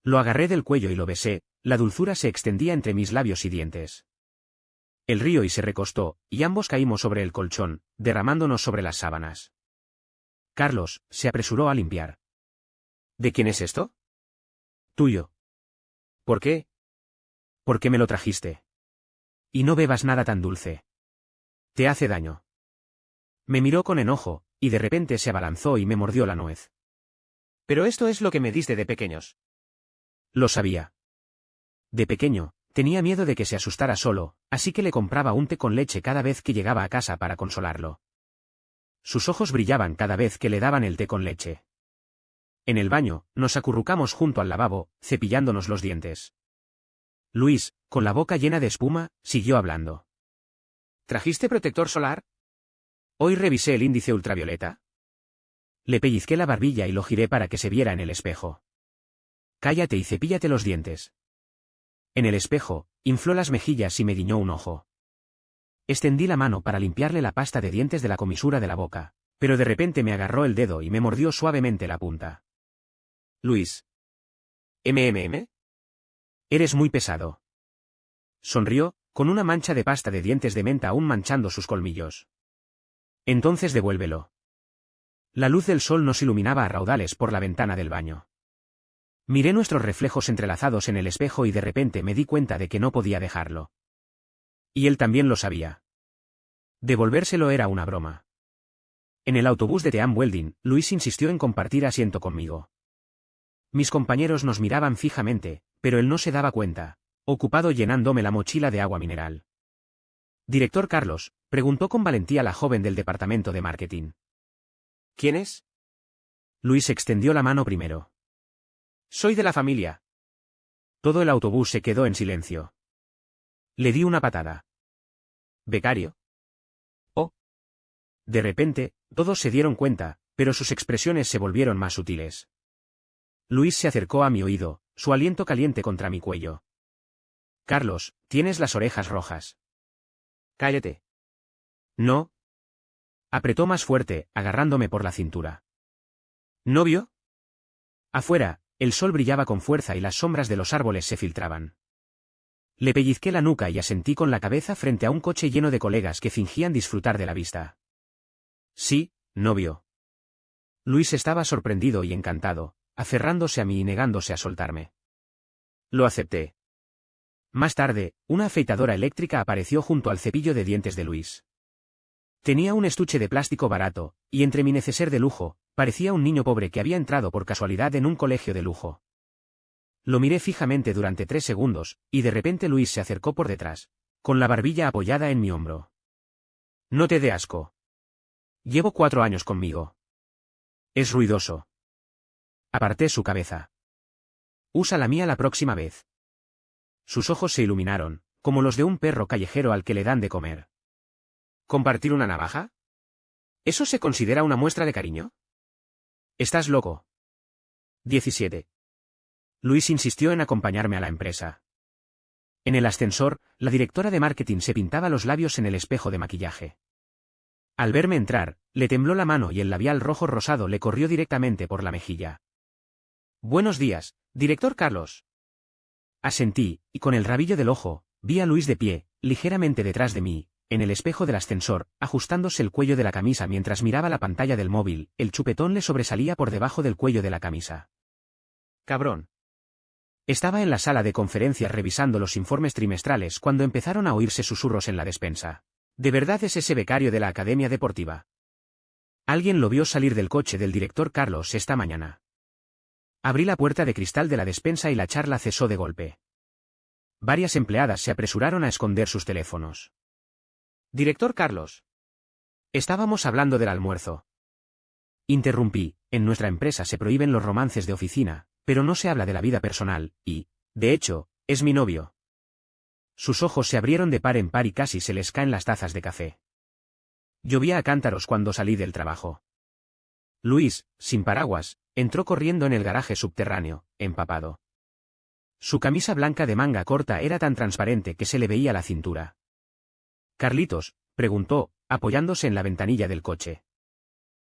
Lo agarré del cuello y lo besé, la dulzura se extendía entre mis labios y dientes. Él rió y se recostó, y ambos caímos sobre el colchón, derramándonos sobre las sábanas. Carlos se apresuró a limpiar. ¿De quién es esto? Tuyo. ¿Por qué? Porque me lo trajiste. Y no bebas nada tan dulce. Te hace daño. Me miró con enojo, y de repente se abalanzó y me mordió la nuez. Pero esto es lo que me diste de pequeños. Lo sabía. De pequeño, tenía miedo de que se asustara solo, así que le compraba un té con leche cada vez que llegaba a casa para consolarlo. Sus ojos brillaban cada vez que le daban el té con leche. En el baño, nos acurrucamos junto al lavabo, cepillándonos los dientes. Luis, con la boca llena de espuma, siguió hablando. ¿Trajiste protector solar? Hoy revisé el índice ultravioleta. Le pellizqué la barbilla y lo giré para que se viera en el espejo. Cállate y cepíllate los dientes. En el espejo, infló las mejillas y me guiñó un ojo. Extendí la mano para limpiarle la pasta de dientes de la comisura de la boca, pero de repente me agarró el dedo y me mordió suavemente la punta. Luis. ¿MMM? Eres muy pesado. Sonrió, con una mancha de pasta de dientes de menta aún manchando sus colmillos. Entonces devuélvelo. La luz del sol nos iluminaba a raudales por la ventana del baño. Miré nuestros reflejos entrelazados en el espejo y de repente me di cuenta de que no podía dejarlo. Y él también lo sabía. Devolvérselo era una broma. En el autobús de Team Welding, Luis insistió en compartir asiento conmigo. Mis compañeros nos miraban fijamente, pero él no se daba cuenta, ocupado llenándome la mochila de agua mineral. Director Carlos, preguntó con valentía la joven del departamento de marketing. ¿Quién es? Luis extendió la mano primero. Soy de la familia. Todo el autobús se quedó en silencio. Le di una patada. ¿Becario? Oh. De repente, todos se dieron cuenta, pero sus expresiones se volvieron más sutiles. Luis se acercó a mi oído, su aliento caliente contra mi cuello. Carlos, tienes las orejas rojas. Cállate. No. Apretó más fuerte, agarrándome por la cintura. ¿Novio? Afuera, el sol brillaba con fuerza y las sombras de los árboles se filtraban. Le pellizqué la nuca y asentí con la cabeza frente a un coche lleno de colegas que fingían disfrutar de la vista. Sí, novio. Luis estaba sorprendido y encantado, aferrándose a mí y negándose a soltarme. Lo acepté. Más tarde, una afeitadora eléctrica apareció junto al cepillo de dientes de Luis. Tenía un estuche de plástico barato, y entre mi neceser de lujo, parecía un niño pobre que había entrado por casualidad en un colegio de lujo. Lo miré fijamente durante 3 segundos, y de repente Luis se acercó por detrás, con la barbilla apoyada en mi hombro. No te dé asco. Llevo 4 años conmigo. Es ruidoso. Aparté su cabeza. Usa la mía la próxima vez. Sus ojos se iluminaron, como los de un perro callejero al que le dan de comer. ¿Compartir una navaja? ¿Eso se considera una muestra de cariño? Estás loco. 17. Luis insistió en acompañarme a la empresa. En el ascensor, la directora de marketing se pintaba los labios en el espejo de maquillaje. Al verme entrar, le tembló la mano y el labial rojo rosado le corrió directamente por la mejilla. Buenos días, director Carlos. Asentí, y con el rabillo del ojo, vi a Luis de pie, ligeramente detrás de mí, en el espejo del ascensor, ajustándose el cuello de la camisa mientras miraba la pantalla del móvil. El chupetón le sobresalía por debajo del cuello de la camisa. Cabrón. Estaba en la sala de conferencias revisando los informes trimestrales cuando empezaron a oírse susurros en la despensa. ¿De verdad es ese becario de la Academia Deportiva? Alguien lo vio salir del coche del director Carlos esta mañana. Abrí la puerta de cristal de la despensa y la charla cesó de golpe. Varias empleadas se apresuraron a esconder sus teléfonos. Director Carlos. Estábamos hablando del almuerzo. Interrumpí, en nuestra empresa se prohíben los romances de oficina, pero no se habla de la vida personal, y, de hecho, es mi novio. Sus ojos se abrieron de par en par y casi se les caen las tazas de café. Llovía a cántaros cuando salí del trabajo. Luis, sin paraguas, entró corriendo en el garaje subterráneo, empapado. Su camisa blanca de manga corta era tan transparente que se le veía la cintura. Carlitos, preguntó, apoyándose en la ventanilla del coche.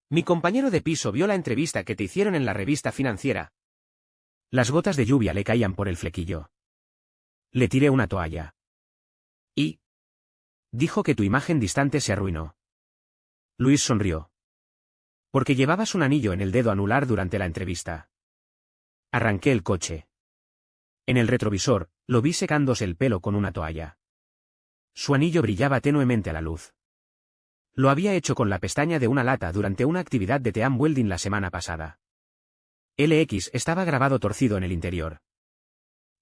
Mi compañero de piso vio la entrevista que te hicieron en la revista financiera. Las gotas de lluvia le caían por el flequillo. Le tiré una toalla. ¿Y? Dijo que tu imagen distante se arruinó. Luis sonrió. Porque llevabas un anillo en el dedo anular durante la entrevista. Arranqué el coche. En el retrovisor, lo vi secándose el pelo con una toalla. Su anillo brillaba tenuemente a la luz. Lo había hecho con la pestaña de una lata durante una actividad de team welding la semana pasada. LX estaba grabado torcido en el interior.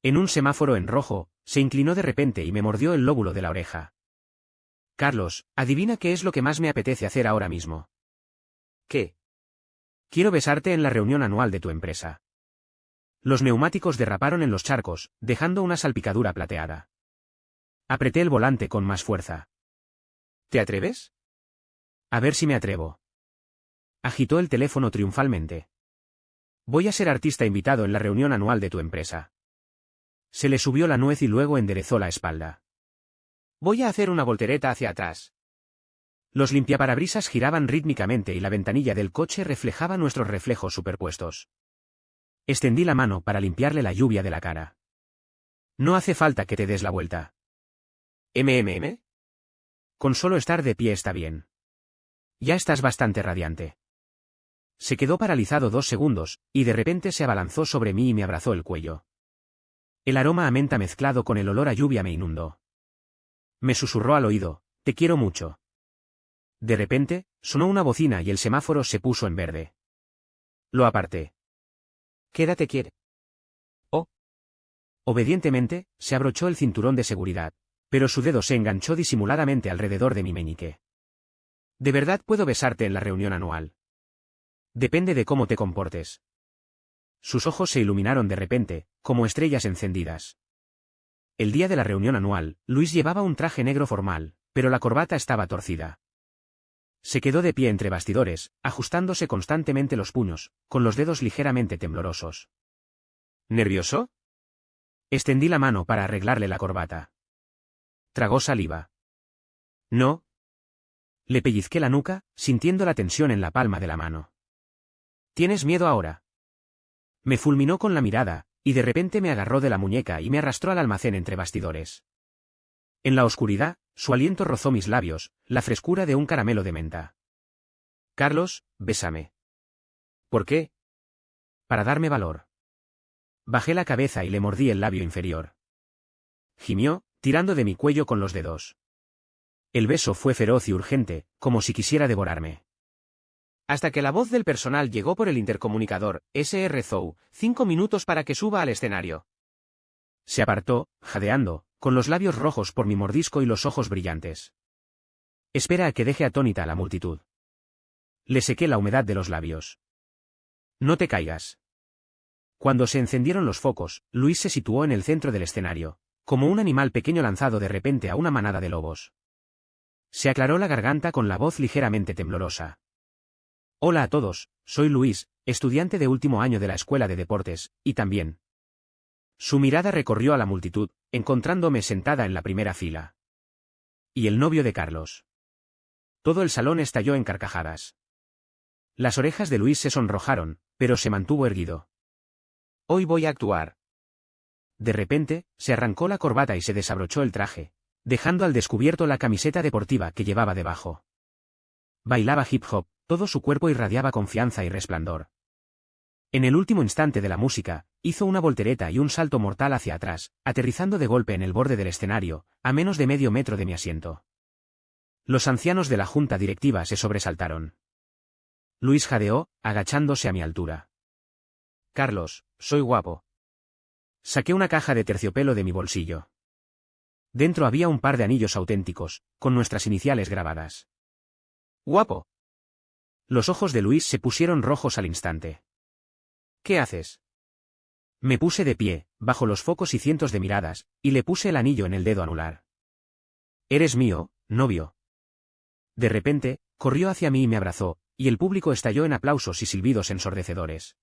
En un semáforo en rojo, se inclinó de repente y me mordió el lóbulo de la oreja. Carlos, adivina qué es lo que más me apetece hacer ahora mismo. ¿Qué? Quiero besarte en la reunión anual de tu empresa. Los neumáticos derraparon en los charcos, dejando una salpicadura plateada. Apreté el volante con más fuerza. ¿Te atreves? A ver si me atrevo. Agitó el teléfono triunfalmente. Voy a ser artista invitado en la reunión anual de tu empresa. Se le subió la nuez y luego enderezó la espalda. Voy a hacer una voltereta hacia atrás. Los limpiaparabrisas giraban rítmicamente y la ventanilla del coche reflejaba nuestros reflejos superpuestos. Extendí la mano para limpiarle la lluvia de la cara. No hace falta que te des la vuelta. ¿MMM? Con solo estar de pie está bien. Ya estás bastante radiante. Se quedó paralizado 2 segundos, y de repente se abalanzó sobre mí y me abrazó el cuello. El aroma a menta mezclado con el olor a lluvia me inundó. Me susurró al oído, te quiero mucho. De repente, sonó una bocina y el semáforo se puso en verde. Lo aparté. Quédate quieto. Oh. Obedientemente, se abrochó el cinturón de seguridad, pero su dedo se enganchó disimuladamente alrededor de mi meñique. ¿De verdad puedo besarte en la reunión anual? Depende de cómo te comportes. Sus ojos se iluminaron de repente, como estrellas encendidas. El día de la reunión anual, Luis llevaba un traje negro formal, pero la corbata estaba torcida. Se quedó de pie entre bastidores, ajustándose constantemente los puños, con los dedos ligeramente temblorosos. ¿Nervioso? Extendí la mano para arreglarle la corbata. Tragó saliva. No. Le pellizqué la nuca, sintiendo la tensión en la palma de la mano. ¿Tienes miedo ahora? Me fulminó con la mirada, y de repente me agarró de la muñeca y me arrastró al almacén entre bastidores. En la oscuridad, su aliento rozó mis labios, la frescura de un caramelo de menta. Carlos, bésame. ¿Por qué? Para darme valor. Bajé la cabeza y le mordí el labio inferior. Gimió, tirando de mi cuello con los dedos. El beso fue feroz y urgente, como si quisiera devorarme. Hasta que la voz del personal llegó por el intercomunicador, Sr. Zhou, 5 minutos para que suba al escenario. Se apartó, jadeando, con los labios rojos por mi mordisco y los ojos brillantes. Espera a que deje atónita a la multitud. Le sequé la humedad de los labios. No te caigas. Cuando se encendieron los focos, Luis se situó en el centro del escenario, como un animal pequeño lanzado de repente a una manada de lobos. Se aclaró la garganta con la voz ligeramente temblorosa. Hola a todos, soy Luis, estudiante de último año de la escuela de deportes, y también. Su mirada recorrió a la multitud, encontrándome sentada en la primera fila. Y el novio de Carlos. Todo el salón estalló en carcajadas. Las orejas de Luis se sonrojaron, pero se mantuvo erguido. Hoy voy a actuar. De repente, se arrancó la corbata y se desabrochó el traje, dejando al descubierto la camiseta deportiva que llevaba debajo. Bailaba hip hop, todo su cuerpo irradiaba confianza y resplandor. En el último instante de la música, hizo una voltereta y un salto mortal hacia atrás, aterrizando de golpe en el borde del escenario, a menos de medio metro de mi asiento. Los ancianos de la junta directiva se sobresaltaron. Luis jadeó, agachándose a mi altura. Carlos, soy guapo. Saqué una caja de terciopelo de mi bolsillo. Dentro había un par de anillos auténticos, con nuestras iniciales grabadas. Guapo. Los ojos de Luis se pusieron rojos al instante. ¿Qué haces? Me puse de pie, bajo los focos y cientos de miradas, y le puse el anillo en el dedo anular. Eres mío, novio. De repente, corrió hacia mí y me abrazó, y el público estalló en aplausos y silbidos ensordecedores.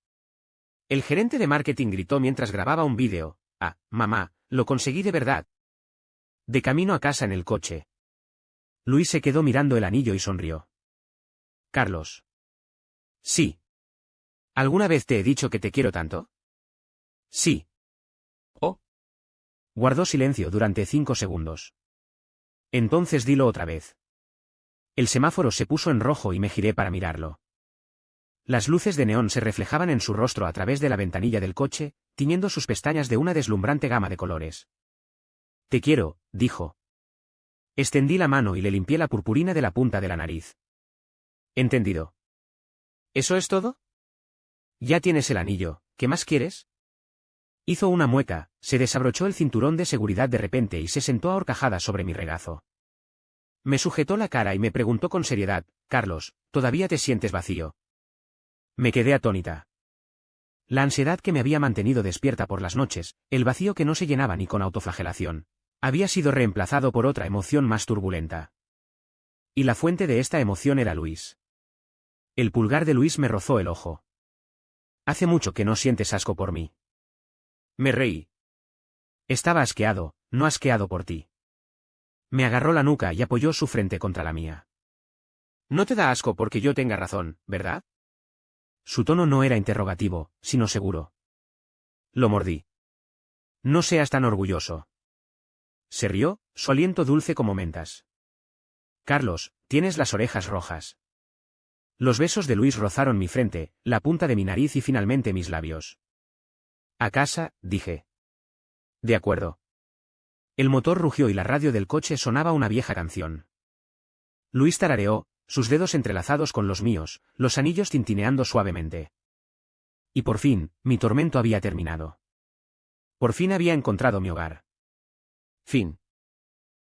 El gerente de marketing gritó mientras grababa un vídeo: «Ah, mamá, lo conseguí de verdad». De camino a casa en el coche. Luis se quedó mirando el anillo y sonrió. Carlos. Sí. ¿Alguna vez te he dicho que te quiero tanto? Sí. Oh. Guardó silencio durante 5 segundos. Entonces dilo otra vez. El semáforo se puso en rojo y me giré para mirarlo. Las luces de neón se reflejaban en su rostro a través de la ventanilla del coche, tiñendo sus pestañas de una deslumbrante gama de colores. Te quiero, dijo. Extendí la mano y le limpié la purpurina de la punta de la nariz. Entendido. ¿Eso es todo? Ya tienes el anillo, ¿qué más quieres? Hizo una mueca, se desabrochó el cinturón de seguridad de repente y se sentó a horcajada sobre mi regazo. Me sujetó la cara y me preguntó con seriedad: Carlos, ¿todavía te sientes vacío? Me quedé atónita. La ansiedad que me había mantenido despierta por las noches, el vacío que no se llenaba ni con autoflagelación, había sido reemplazado por otra emoción más turbulenta. Y la fuente de esta emoción era Luis. El pulgar de Luis me rozó el ojo. Hace mucho que no sientes asco por mí. Me reí. Estaba asqueado, no asqueado por ti. Me agarró la nuca y apoyó su frente contra la mía. No te da asco porque yo tenga razón, ¿verdad? Su tono no era interrogativo, sino seguro. Lo mordí. No seas tan orgulloso. Se rió, su aliento dulce como mentas. Carlos, tienes las orejas rojas. Los besos de Luis rozaron mi frente, la punta de mi nariz y finalmente mis labios. A casa, dije. De acuerdo. El motor rugió y la radio del coche sonaba una vieja canción. Luis tarareó, sus dedos entrelazados con los míos, los anillos tintineando suavemente. Y por fin, mi tormento había terminado. Por fin había encontrado mi hogar. Fin.